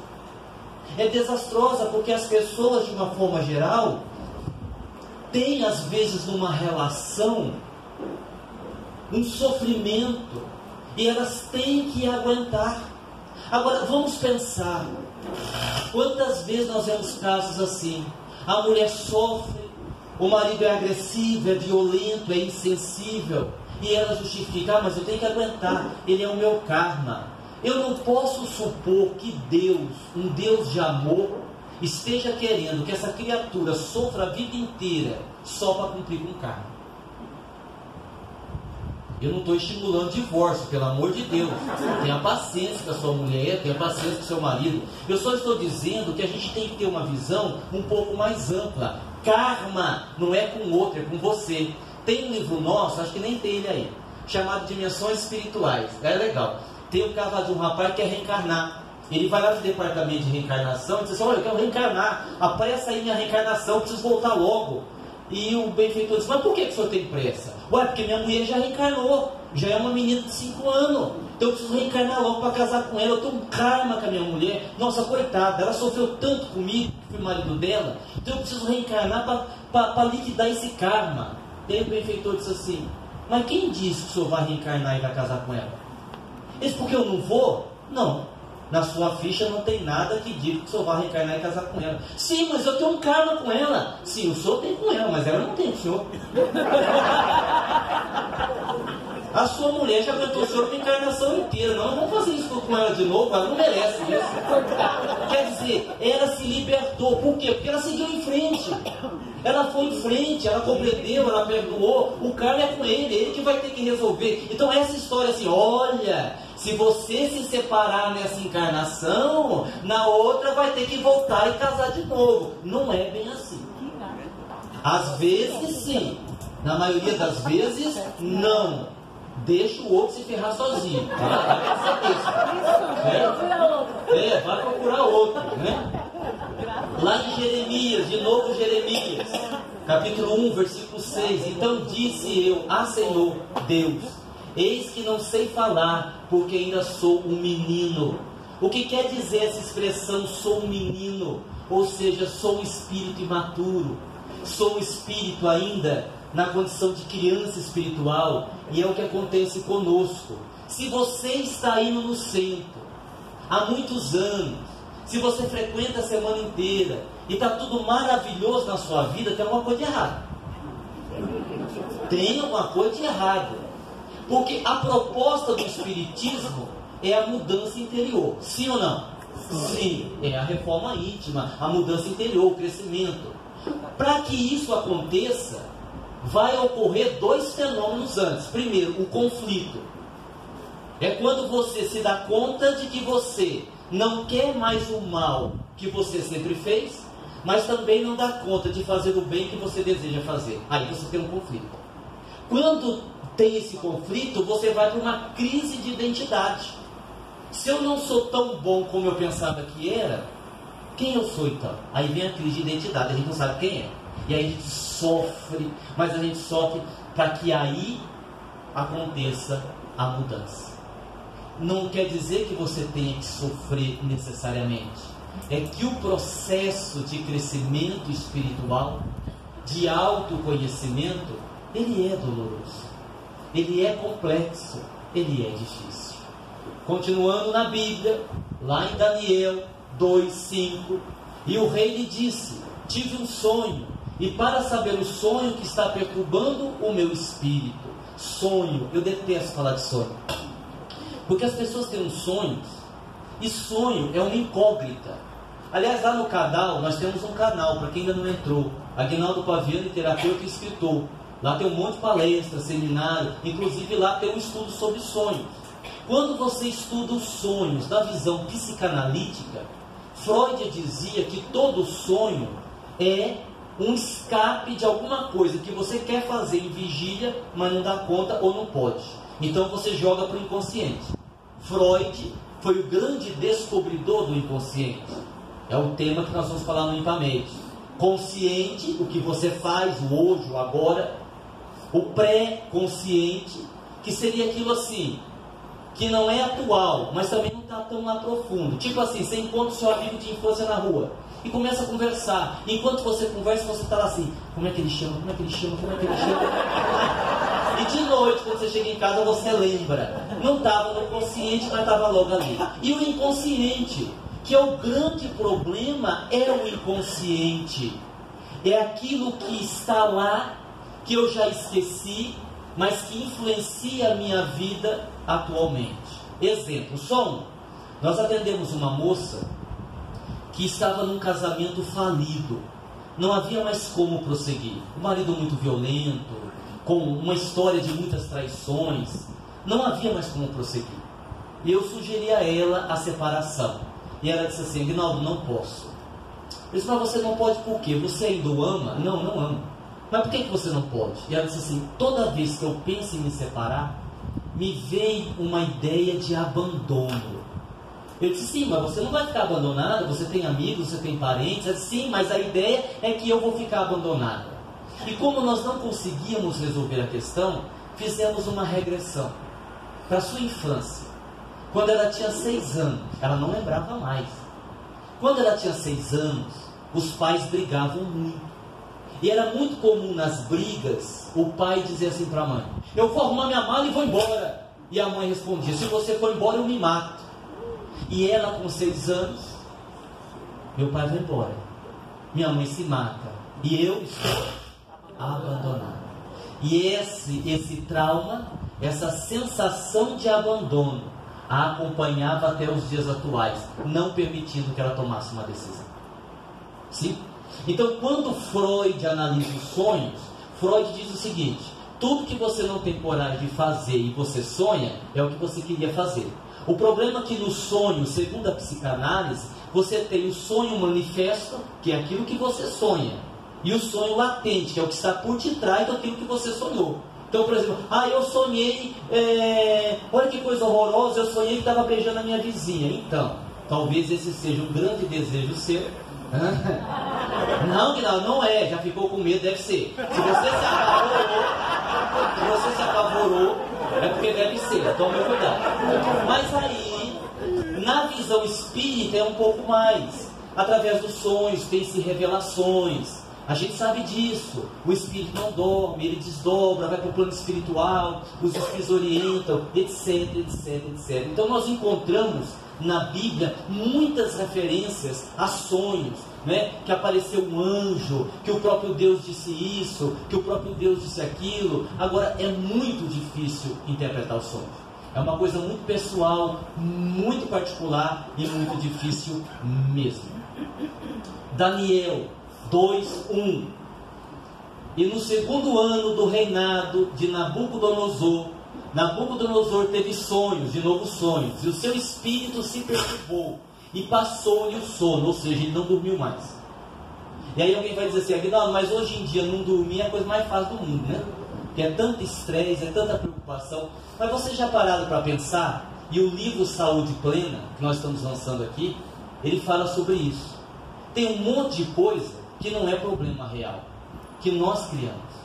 É desastrosa porque as pessoas, de uma forma geral, têm às vezes numa relação um sofrimento e elas têm que aguentar. Agora vamos pensar, quantas vezes nós vemos casos assim? A mulher sofre, o marido é agressivo, é violento, é insensível, e ela justifica: mas eu tenho que aguentar, ele é o meu karma. Eu não posso supor que Deus, um Deus de amor, esteja querendo que essa criatura sofra a vida inteira só para cumprir com o karma. Eu não estou estimulando divórcio, pelo amor de Deus. Tenha paciência com a sua mulher, tenha paciência com o seu marido. Eu só estou dizendo que a gente tem que ter uma visão um pouco mais ampla. Karma não é com o outro, é com você. Tem um livro nosso, acho que nem tem ele aí, chamado Dimensões Espirituais. É legal. Tem o caso de um rapaz que quer reencarnar. Ele vai lá no departamento de reencarnação e diz assim: olha, eu quero reencarnar, apressa aí minha reencarnação, eu preciso voltar logo. E o benfeitor diz: mas por que o senhor tem pressa? Ué, porque minha mulher já reencarnou, já é uma menina de 5 anos, então eu preciso reencarnar logo para casar com ela. Eu tenho um karma com a minha mulher, nossa, coitada, ela sofreu tanto comigo, que fui marido dela, então eu preciso reencarnar para liquidar esse karma. Daí o benfeitor disse assim: mas quem disse que o senhor vai reencarnar e vai casar com ela? Ele disse: porque eu não vou? Não. Na sua ficha não tem nada que diga que o senhor vai reencarnar e casar com ela. Sim, mas eu tenho um karma com ela. Sim, o senhor tem com ela, mas ela não tem com o senhor. A sua mulher já aguentou o senhor uma encarnação inteira. Não, vamos fazer isso com ela de novo, ela não merece isso. Quer dizer, ela se libertou. Por quê? Porque ela seguiu em frente. Ela foi em frente, ela compreendeu, ela perdoou. O karma é com ele que vai ter que resolver. Então essa história assim: olha, se você se separar nessa encarnação, na outra vai ter que voltar e casar de novo. Não é bem assim. Às vezes sim, na maioria das vezes não. Deixa o outro se ferrar sozinho. Vai procurar outro, né? Lá em Jeremias, de novo Jeremias, capítulo 1, versículo 6. Então disse eu: ah, Senhor Deus, eis que não sei falar, porque ainda sou um menino. O que quer dizer essa expressão, sou um menino? Ou seja, sou um espírito imaturo, sou um espírito ainda na condição de criança espiritual. E é o que acontece conosco. Se você está indo no centro há muitos anos, se você frequenta a semana inteira e está tudo maravilhoso na sua vida, tem alguma coisa de errado. Tem alguma coisa de errado. Porque a proposta do Espiritismo é a mudança interior. Sim ou não? Sim. É a reforma íntima, a mudança interior, o crescimento. Para que isso aconteça, vai ocorrer 2 fenômenos antes. Primeiro, o conflito. É quando você se dá conta de que você não quer mais o mal que você sempre fez, mas também não dá conta de fazer o bem que você deseja fazer. Aí você tem um conflito. Quando tem esse conflito, você vai para uma crise de identidade. Se eu não sou tão bom como eu pensava que era, quem eu sou então? Aí vem a crise de identidade, a gente não sabe quem é. E aí a gente sofre, mas a gente sofre para que aí aconteça a mudança. Não quer dizer que você tenha que sofrer necessariamente. É que o processo de crescimento espiritual, de autoconhecimento, ele é doloroso. ele é complexo, ele é difícil. Continuando na Bíblia, lá em Daniel 2:5, e o rei lhe disse: tive um sonho, e para saber o sonho que está perturbando o meu espírito. Sonho, eu detesto falar de sonho, porque as pessoas têm uns sonhos, e sonho é uma incógnita. Aliás, lá no canal, nós temos um canal, para quem ainda não entrou, Aguinaldo Paviani, terapeuta e escritor. Lá tem um monte de palestras, seminário, inclusive lá tem um estudo sobre sonhos. Quando você estuda os sonhos da visão psicanalítica, Freud dizia que todo sonho é um escape de alguma coisa que você quer fazer em vigília, mas não dá conta ou não pode. Então você joga para o inconsciente. Freud foi o grande descobridor do inconsciente. É o tema que nós vamos falar no IMPAMED. Consciente, o que você faz, o hoje, o agora. O pré-consciente, que seria aquilo assim, que não é atual, mas também não está tão lá profundo. Tipo assim, você encontra o seu amigo de infância na rua e começa a conversar. Enquanto você conversa, você está lá assim: como é que ele chama? Como é que ele chama? Como é que ele chama? E de noite, quando você chega em casa, você lembra. Não estava no consciente, mas estava logo ali. E o inconsciente, que é o grande problema, é o inconsciente. É aquilo que está lá, que eu já esqueci, mas que influencia a minha vida atualmente. Exemplo, sono. Nós atendemos uma moça que estava num casamento falido. Não havia mais como prosseguir. O marido muito violento, com uma história de muitas traições. Não havia mais como prosseguir. E eu sugeri a ela a separação. E ela disse assim: Aguinaldo, não posso. Eu disse: mas você não pode por quê? Você ainda o ama? Não, não amo. Mas por que você não pode? E ela disse assim: toda vez que eu penso em me separar, me vem uma ideia de abandono. Eu disse: sim, mas você não vai ficar abandonada, você tem amigos, você tem parentes. Ela disse: sim, mas a ideia é que eu vou ficar abandonada. E como nós não conseguíamos resolver a questão, fizemos uma regressão para a sua infância. Quando ela tinha 6 anos, ela não lembrava mais. Quando ela tinha 6 anos, os pais brigavam muito. E era muito comum nas brigas o pai dizer assim para a mãe: eu vou arrumar minha mala e vou embora. E a mãe respondia: se você for embora, eu me mato. E ela com 6 anos: meu pai vai embora, minha mãe se mata e eu estou abandonada. E esse trauma, essa sensação de abandono, a acompanhava até os dias atuais, não permitindo que ela tomasse uma decisão. Sim? Então, quando Freud analisa os sonhos, Freud diz o seguinte: tudo que você não tem coragem de fazer e você sonha, é o que você queria fazer. O problema é que no sonho, segundo a psicanálise, você tem o sonho manifesto, que é aquilo que você sonha, e o sonho latente, que é o que está por detrás daquilo que você sonhou. Então, por exemplo, eu sonhei, olha que coisa horrorosa, eu sonhei que estava beijando a minha vizinha. Então, talvez esse seja um grande desejo seu. Não, não é, já ficou com medo, deve ser. Se você se apavorou, é porque deve ser, tome cuidado. Mas aí, na visão espírita é um pouco mais. Através dos sonhos, tem-se revelações. A gente sabe disso. O espírito não dorme, ele desdobra, vai para o plano espiritual, os espíritos orientam, etc, etc, etc. Então nós encontramos na Bíblia muitas referências a sonhos, né? Que apareceu um anjo, que o próprio Deus disse isso, que o próprio Deus disse aquilo. Agora, é muito difícil interpretar os sonhos. É uma coisa muito pessoal, muito particular e muito difícil mesmo. Daniel 2:1. E no 2º ano do reinado de Nabucodonosor, Nabucodonosor teve sonhos, de novo sonhos, e o seu espírito se perturbou, e passou-lhe o sono, ou seja, ele não dormiu mais. E aí alguém vai dizer assim: Aguinaldo, mas hoje em dia não dormir é a coisa mais fácil do mundo, né? Porque é tanto estresse, é tanta preocupação. Mas você já parado para pensar? E o livro Saúde Plena, que nós estamos lançando aqui, ele fala sobre isso. Tem um monte de coisa que não é problema real, que nós criamos.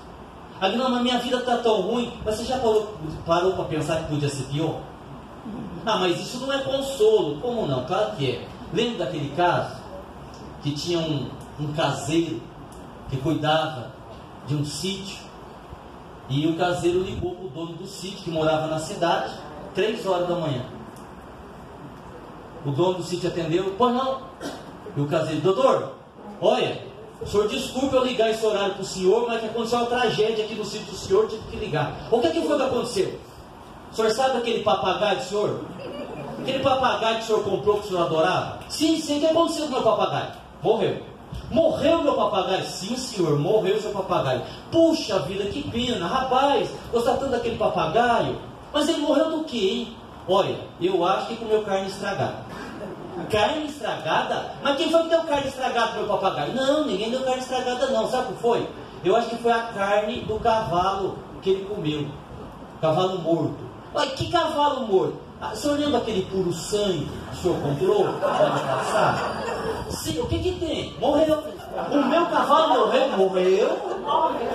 Aguinaldo, mas minha vida está tão ruim. Mas você já parou para pensar que podia ser pior? Mas isso não é consolo. Como não? Claro que é. Lembra daquele caso que tinha um caseiro que cuidava de um sítio, E o caseiro ligou para o dono do sítio, que morava na cidade, 3 horas da manhã. O dono do sítio atendeu, pois não. E o caseiro, doutor, olha, o senhor desculpe eu ligar esse horário para o senhor, mas que aconteceu uma tragédia aqui no sítio do senhor, tive que ligar. O que foi que aconteceu? O senhor sabe aquele papagaio do senhor? Aquele papagaio que o senhor comprou, que o senhor adorava? Sim, o que aconteceu com o meu papagaio? Morreu. Morreu meu papagaio? Sim, senhor, morreu seu papagaio. Puxa vida, que pena, rapaz, gostava tanto daquele papagaio. Mas ele morreu do quê, hein? Olha, eu acho que comeu carne estragada. Carne estragada? Mas quem foi que deu carne estragada pro meu papagaio? Não, ninguém deu carne estragada não, sabe o que foi? Eu acho que foi a carne do cavalo que ele comeu. Cavalo morto. Olha, que cavalo morto? O senhor lembra aquele puro sangue que o senhor comprou no ano passado? Sim, o que tem? Morreu. O meu cavalo morreu? Morreu.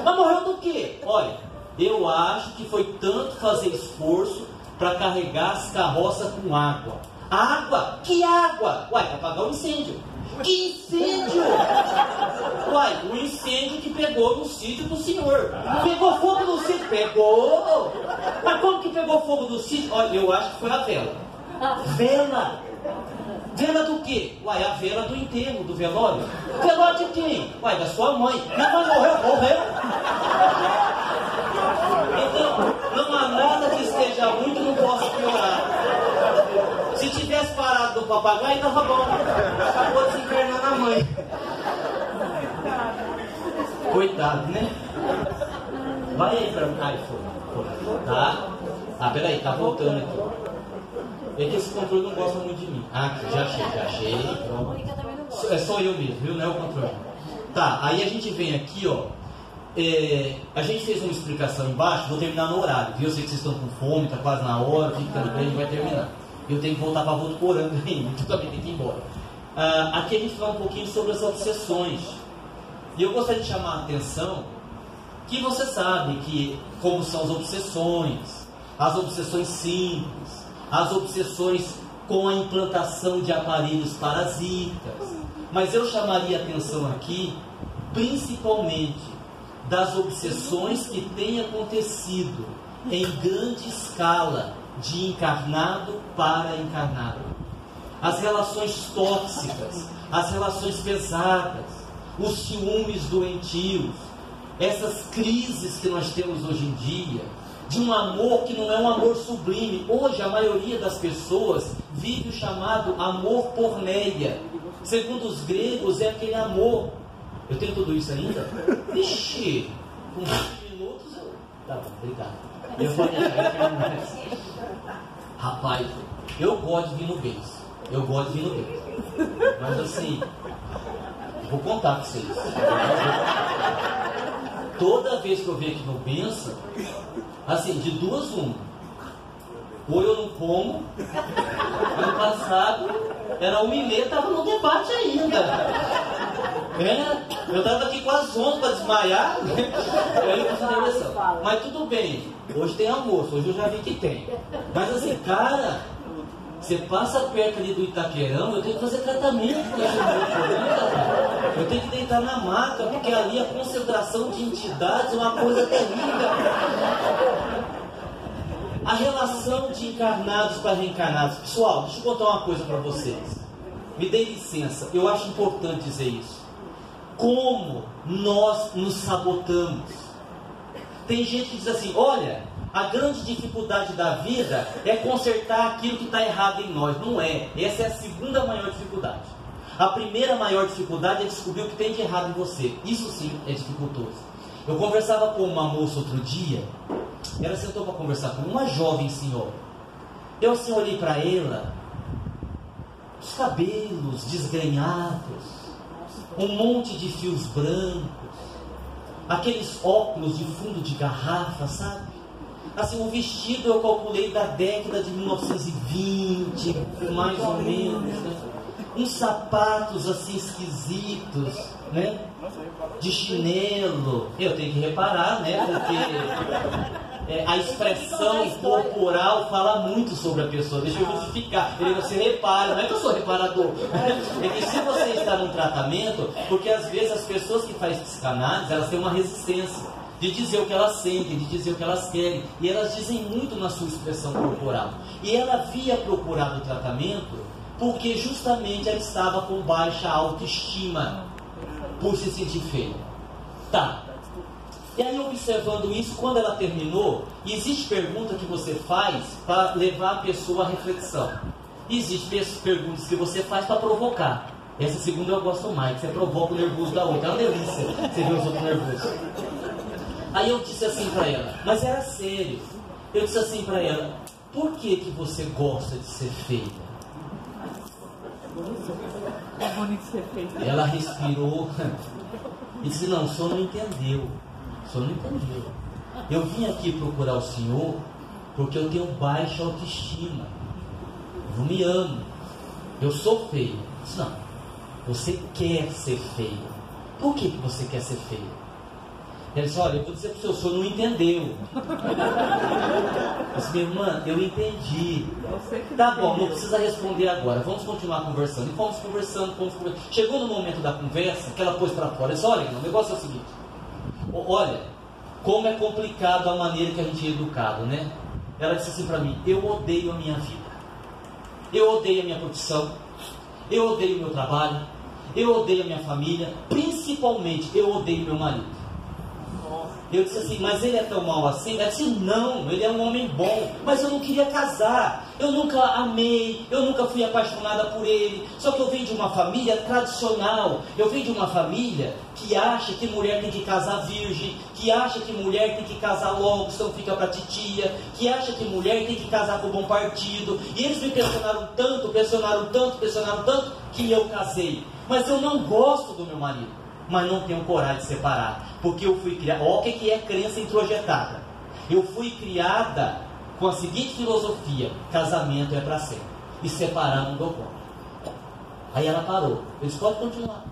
Mas morreu do quê? Olha, eu acho que foi tanto fazer esforço para carregar as carroças com água. Água? Que água? Uai, para apagar o incêndio. Que incêndio? Uai, o incêndio que pegou no sítio do senhor. Pegou fogo no sítio? Pegou. Mas como que pegou fogo no sítio? Olha, eu acho que foi a vela. Vela? Vela do quê? Uai, a vela do enterro, do velório. Velório de quem? Uai, da sua mãe. Minha mãe morreu? Morreu. Então, não há nada que esteja muito, não possa piorar. Se tivesse parado do papagaio, estava bom. Acabou desencarnar na mãe. Coitado, né? Vai aí pra... Ai, foi. Tá? Ah, peraí, tá voltando aqui. É que esse controle não gosta muito de mim. Ah, aqui, já achei. Pronto. É só eu mesmo, viu? Não é o controle. Tá, aí a gente vem aqui, ó. A gente fez uma explicação embaixo, vou terminar no horário, viu? Eu sei que vocês estão com fome, tá quase na hora, fica ficando bem, a gente vai terminar. Eu tenho que voltar para Votuporanga ainda, então também tem que ir embora. Aqui a gente fala um pouquinho sobre as obsessões. E eu gostaria de chamar a atenção que você sabe que como são as obsessões simples, as obsessões com a implantação de aparelhos parasitas. Mas eu chamaria a atenção aqui, principalmente, das obsessões que têm acontecido em grande escala, de encarnado para encarnado. As relações tóxicas, as relações pesadas, os ciúmes doentios, essas crises que nós temos hoje em dia, de um amor que não é um amor sublime. Hoje a maioria das pessoas vive o chamado amor porneia. Segundo os gregos é aquele amor. Eu tenho tudo isso ainda? Ixi, com 20 minutos eu... Tá bom, obrigado. Eu vou deixar mais. Rapaz, eu gosto de vinho Benz. Mas assim, vou contar para vocês. Toda vez que eu venho aqui no Benção, assim, de duas uma. Ou eu não como. Ano passado era 1h30, estava no debate ainda. Eu estava aqui quase 11 para desmaiar. Eu ia fazer direção. Mas tudo bem, hoje tem almoço, hoje eu já vi que tem. Mas assim, cara, você passa perto ali do Itaquerão, eu tenho que fazer tratamento com esse meu. Eu tenho que deitar na maca, porque ali a concentração de entidades é uma coisa terrível. A relação de encarnados para reencarnados. Pessoal, deixa eu contar uma coisa para vocês. Me dê licença, eu acho importante dizer isso. Como nós nos sabotamos. Tem gente que diz assim, olha, a grande dificuldade da vida é consertar aquilo que está errado em nós. Não é. Essa é a segunda maior dificuldade. A primeira maior dificuldade é descobrir o que tem de errado em você. Isso sim é dificultoso. Eu conversava com uma moça outro dia. Ela sentou para conversar com uma jovem senhora. Eu assim olhei para ela, os cabelos desgrenhados, um monte de fios brancos, aqueles óculos de fundo de garrafa, sabe? Assim, o vestido eu calculei da década de 1920, mais ou menos, né? Uns sapatos assim esquisitos, né? De chinelo. Eu tenho que reparar, né? Porque a expressão corporal fala muito sobre a pessoa. Deixa eu justificar. Você repara, não é que eu sou reparador. É que se você está num tratamento, porque às vezes as pessoas que fazem psicanálise, elas têm uma resistência. de dizer o que elas sentem, de dizer o que elas querem. E elas dizem muito na sua expressão corporal. E ela havia procurado o tratamento porque justamente ela estava com baixa autoestima, por se sentir feia. Tá. E aí, observando isso, quando ela terminou, existe pergunta que você faz para levar a pessoa à reflexão. Existem perguntas que você faz para provocar. Essa segunda eu gosto mais, que você provoca o nervoso da outra. É uma delícia você ver os outros nervosos. Aí eu disse assim para ela, mas era sério. Eu disse assim para ela, por que que você gosta de ser feia? É bonito ser feia. Ela respirou e disse, não, o senhor não entendeu. O senhor não entendeu. Eu vim aqui procurar o senhor porque eu tenho baixa autoestima. Eu não me amo. Eu sou feia. Eu disse, não, você quer ser feia. Por que que você quer ser feia? Ele disse, olha, eu vou dizer para o senhor não entendeu. Eu disse, minha irmã, eu entendi. Tá bom, não precisa responder agora. Vamos continuar conversando. E fomos conversando. Chegou no momento da conversa que ela pôs para fora. Eu disse, olha, o negócio é o seguinte. Olha, como é complicado a maneira que a gente é educado, né? Ela disse assim para mim, eu odeio a minha vida. Eu odeio a minha profissão. Eu odeio o meu trabalho. Eu odeio a minha família. Principalmente, eu odeio meu marido. Eu disse assim, mas ele é tão mal assim? Ela disse, não, ele é um homem bom, mas eu não queria casar, eu nunca amei, eu nunca fui apaixonada por ele, só que eu venho de uma família tradicional, eu venho de uma família que acha que mulher tem que casar virgem, que acha que mulher tem que casar logo, senão fica pra titia, que acha que mulher tem que casar com bom partido, e eles me pressionaram tanto, que eu casei, mas eu não gosto do meu marido. Mas não tenho coragem de separar, porque eu fui criada, olha o que é crença introjetada. Eu fui criada com a seguinte filosofia: casamento é para sempre, e separar não dou conta. Aí ela parou, eu disse, pode continuar.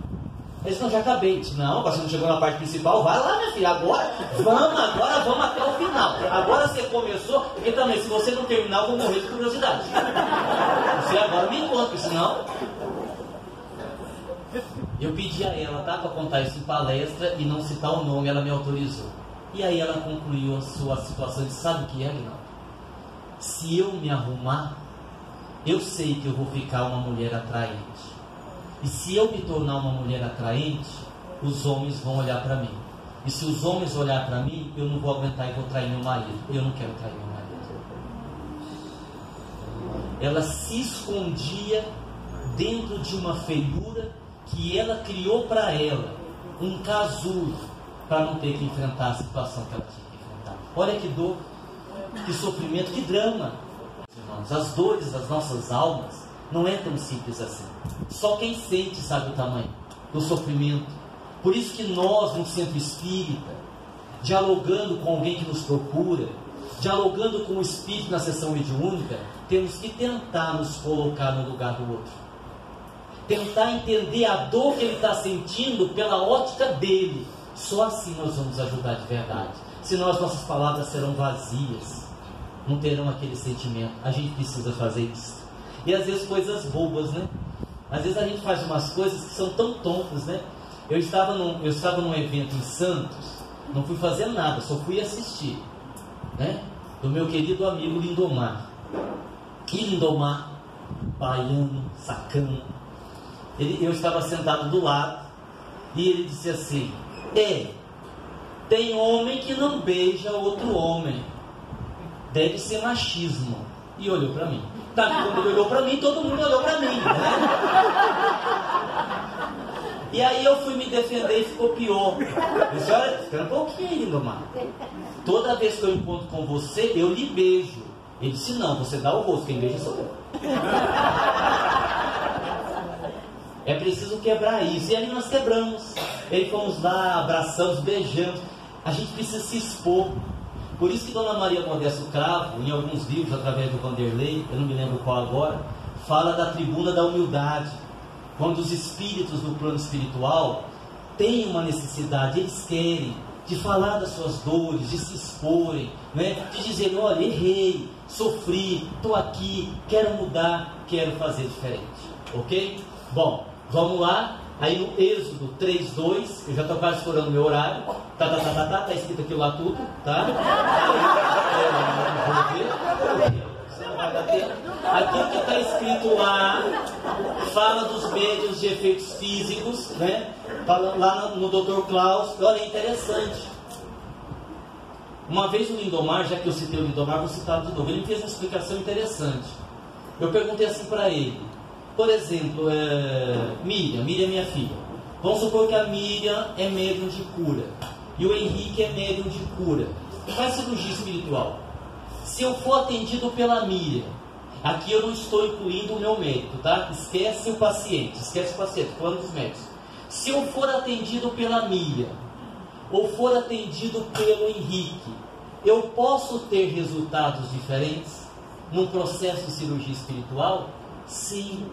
Eu disse, não, já acabei. Eu disse, não, você não chegou na parte principal, vai lá, minha filha, agora vamos até o final. Agora você começou, porque também, se você não terminar, eu vou morrer de curiosidade. Você agora me conta, porque senão... Eu pedi a ela, tá, para contar isso em palestra e não citar o nome, ela me autorizou. E aí ela concluiu a sua situação e disse, sabe o que é, Aguinaldo? Se eu me arrumar, eu sei que eu vou ficar uma mulher atraente. E se eu me tornar uma mulher atraente, os homens vão olhar para mim. E se os homens olhar para mim, eu não vou aguentar e vou trair meu marido. Eu não quero trair meu marido. Ela se escondia dentro de uma feiura que ela criou para ela, um casulo, para não ter que enfrentar a situação que ela tinha que enfrentar. Olha que dor, que sofrimento, que drama. Irmãos, as dores das nossas almas não é tão simples assim. Só quem sente sabe o tamanho do sofrimento. Por isso que nós, no centro espírita, dialogando com alguém que nos procura, dialogando com o espírito na sessão mediúnica, temos que tentar nos colocar no lugar do outro. Tentar entender a dor que ele está sentindo pela ótica dele. Só assim nós vamos ajudar de verdade. Senão as nossas palavras serão vazias, não terão aquele sentimento. A gente precisa fazer isso. E às vezes coisas bobas, né? Às vezes a gente faz umas coisas que são tão tontas, né? Eu estava num evento em Santos, não fui fazer nada, só fui assistir, né? Do meu querido amigo Lindomar. Que Lindomar, baiano, sacana. Eu estava sentado do lado e ele disse assim, tem homem que não beija outro homem, deve ser machismo. E olhou para mim. Tá, quando ele olhou para mim, todo mundo olhou para mim, né? E aí eu fui me defender e ficou pior. Eu disse, olha, espera um pouquinho, Lindomar. Toda vez que eu encontro com você, eu lhe beijo. Ele disse, não, você dá o rosto, quem beija sou eu. É preciso quebrar isso. E ali nós quebramos. E aí fomos lá, abraçamos, beijamos. A gente precisa se expor. Por isso que Dona Maria Modesto Cravo, em alguns livros, através do Vanderlei, eu não me lembro qual agora, fala da tribuna da humildade. Quando os espíritos no plano espiritual têm uma necessidade, eles querem, de falar das suas dores, de se exporem, né? De dizer, olha, errei, sofri, estou aqui, quero mudar, quero fazer diferente. Ok? Bom, vamos lá. Aí no Êxodo 3:2, eu já estou quase estourando meu horário, tá escrito aquilo lá tudo, tá? Aqui o que está escrito lá fala dos médios de efeitos físicos, né? Fala lá no Dr. Klaus. Olha, é interessante. Uma vez o Lindomar, já que eu citei o Lindomar, vou citar de novo. Ele me fez uma explicação interessante. Eu perguntei assim para ele, por exemplo, Miriam é minha filha. Vamos supor que a Miriam é médium de cura e o Henrique é médium de cura. Faz cirurgia espiritual. Se eu for atendido pela Miriam, aqui eu não estou incluindo o meu médico, tá? Esquece o paciente, falando dos médicos. Se eu for atendido pela Miriam ou for atendido pelo Henrique, eu posso ter resultados diferentes num processo de cirurgia espiritual? Sim,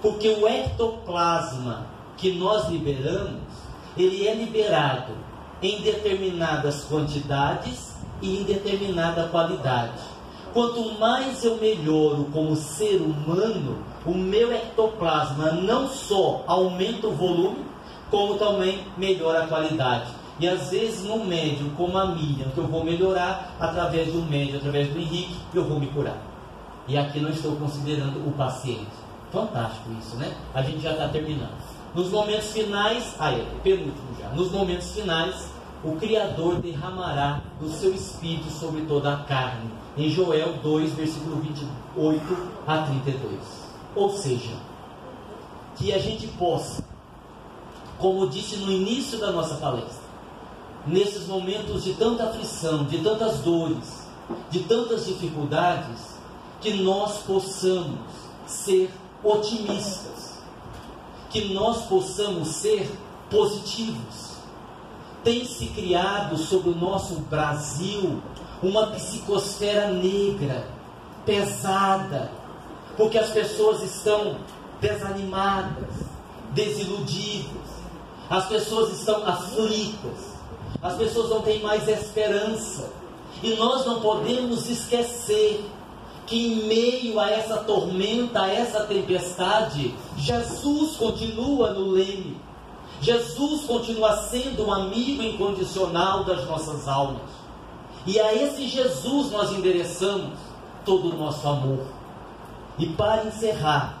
porque o ectoplasma que nós liberamos, ele é liberado em determinadas quantidades e em determinada qualidade. Quanto mais eu melhoro como ser humano, o meu ectoplasma não só aumenta o volume, como também melhora a qualidade. E às vezes no médium como a Miriam, que eu vou melhorar através do médium, através do Henrique, eu vou me curar. E aqui não estou considerando o paciente. Fantástico isso, né? A gente já está terminando. Nos momentos finais, penúltimo já. Nos momentos finais, o Criador derramará do seu Espírito sobre toda a carne. Em Joel 2, versículo 28 a 32. Ou seja, que a gente possa, como eu disse no início da nossa palestra, nesses momentos de tanta aflição, de tantas dores, de tantas dificuldades, que nós possamos ser otimistas, que nós possamos ser positivos. Tem se criado sobre o nosso Brasil uma psicosfera negra, pesada, porque as pessoas estão desanimadas, desiludidas, as pessoas estão aflitas, as pessoas não têm mais esperança. E nós não podemos esquecer que em meio a essa tormenta, a essa tempestade, Jesus continua no leme. Jesus continua sendo um amigo incondicional das nossas almas. E a esse Jesus nós endereçamos todo o nosso amor. E para encerrar,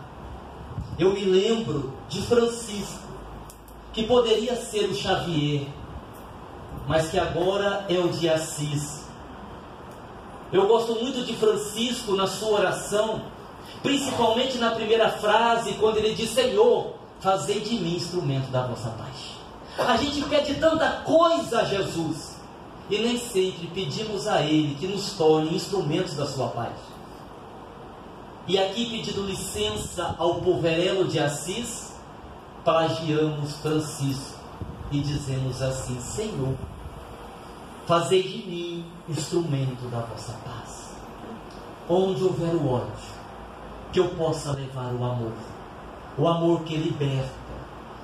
eu me lembro de Francisco, que poderia ser o Xavier, mas que agora é o de Assis. Eu gosto muito de Francisco na sua oração, principalmente na primeira frase, quando ele diz: Senhor, fazei de mim instrumento da vossa paz. A gente pede tanta coisa a Jesus, e nem sempre pedimos a Ele que nos torne instrumentos da sua paz. E aqui, pedindo licença ao poverelo de Assis, plagiamos Francisco e dizemos assim: Senhor, fazei de mim instrumento da vossa paz. Onde houver o ódio, que eu possa levar o amor que liberta,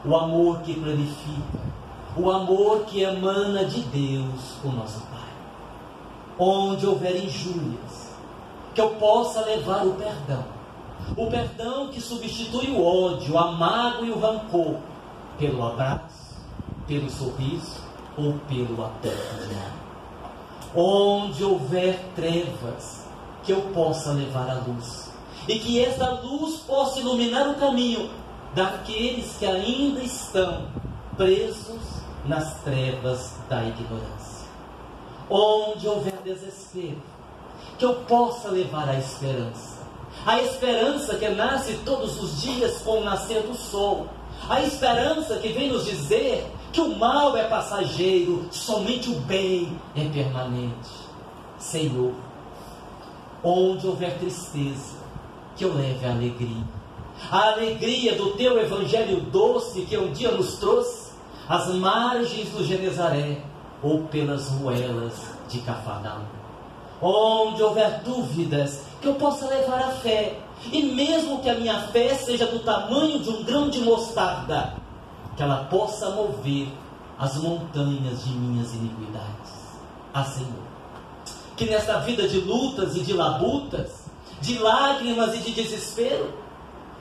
o amor que planifica, o amor que emana de Deus, o nosso Pai. Onde houver injúrias, que eu possa levar o perdão que substitui o ódio, a mágoa e o rancor, pelo abraço, pelo sorriso ou pelo aperto de mão. Onde houver trevas, que eu possa levar a luz, e que esta luz possa iluminar o caminho daqueles que ainda estão presos nas trevas da ignorância. Onde houver desespero, que eu possa levar a esperança que nasce todos os dias com o nascer do sol, a esperança que vem nos dizer que o mal é passageiro, somente o bem é permanente. Senhor, onde houver tristeza, que eu leve a alegria do teu evangelho doce que um dia nos trouxe às margens do Genezaré ou pelas ruelas de Cafarnaum. Onde houver dúvidas, que eu possa levar a fé, e mesmo que a minha fé seja do tamanho de um grão de mostarda, que ela possa mover as montanhas de minhas iniquidades. Senhor, que nesta vida de lutas e de labutas, de lágrimas e de desespero,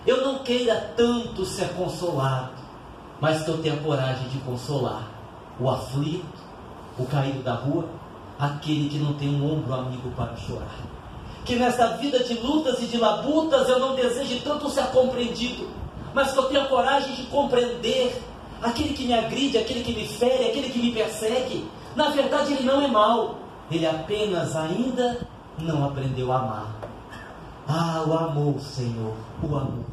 eu não queira tanto ser consolado, mas que eu tenha coragem de consolar o aflito, o caído da rua, aquele que não tem um ombro amigo para chorar. Que nessa vida de lutas e de labutas eu não deseje tanto ser compreendido, mas que eu tenha coragem de compreender aquele que me agride, aquele que me fere, aquele que me persegue. Na verdade ele não é mau, ele apenas ainda não aprendeu a amar. Ah, o amor, Senhor, o amor.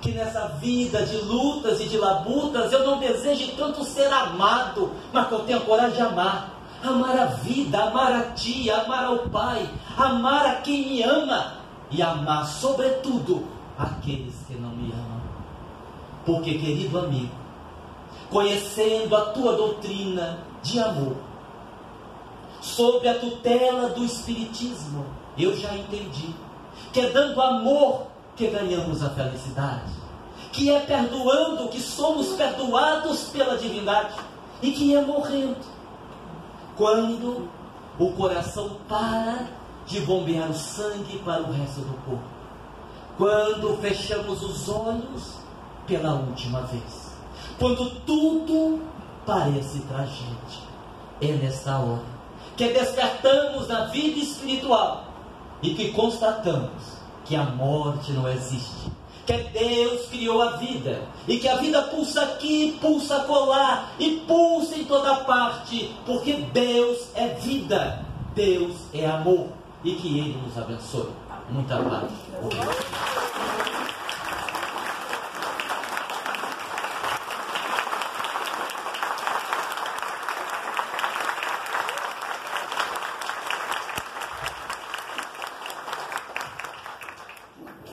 Que nessa vida de lutas e de labutas eu não deseje tanto ser amado, mas que eu tenha coragem de amar. Amar a vida, amar a Ti, amar ao Pai, amar a quem me ama e amar, sobretudo, aqueles que não me amam. Porque, querido amigo, conhecendo a Tua doutrina de amor, sob a tutela do Espiritismo, eu já entendi que é dando amor que ganhamos a felicidade, que é perdoando que somos perdoados pela divindade, e que é morrendo quando o coração para de bombear o sangue para o resto do corpo, quando fechamos os olhos pela última vez, quando tudo parece tragédia. É nesta hora que despertamos na vida espiritual e que constatamos que a morte não existe, que Deus criou a vida, e que a vida pulsa aqui, pulsa acolá, e pulsa em toda parte, porque Deus é vida, Deus é amor, e que Ele nos abençoe. Muita paz.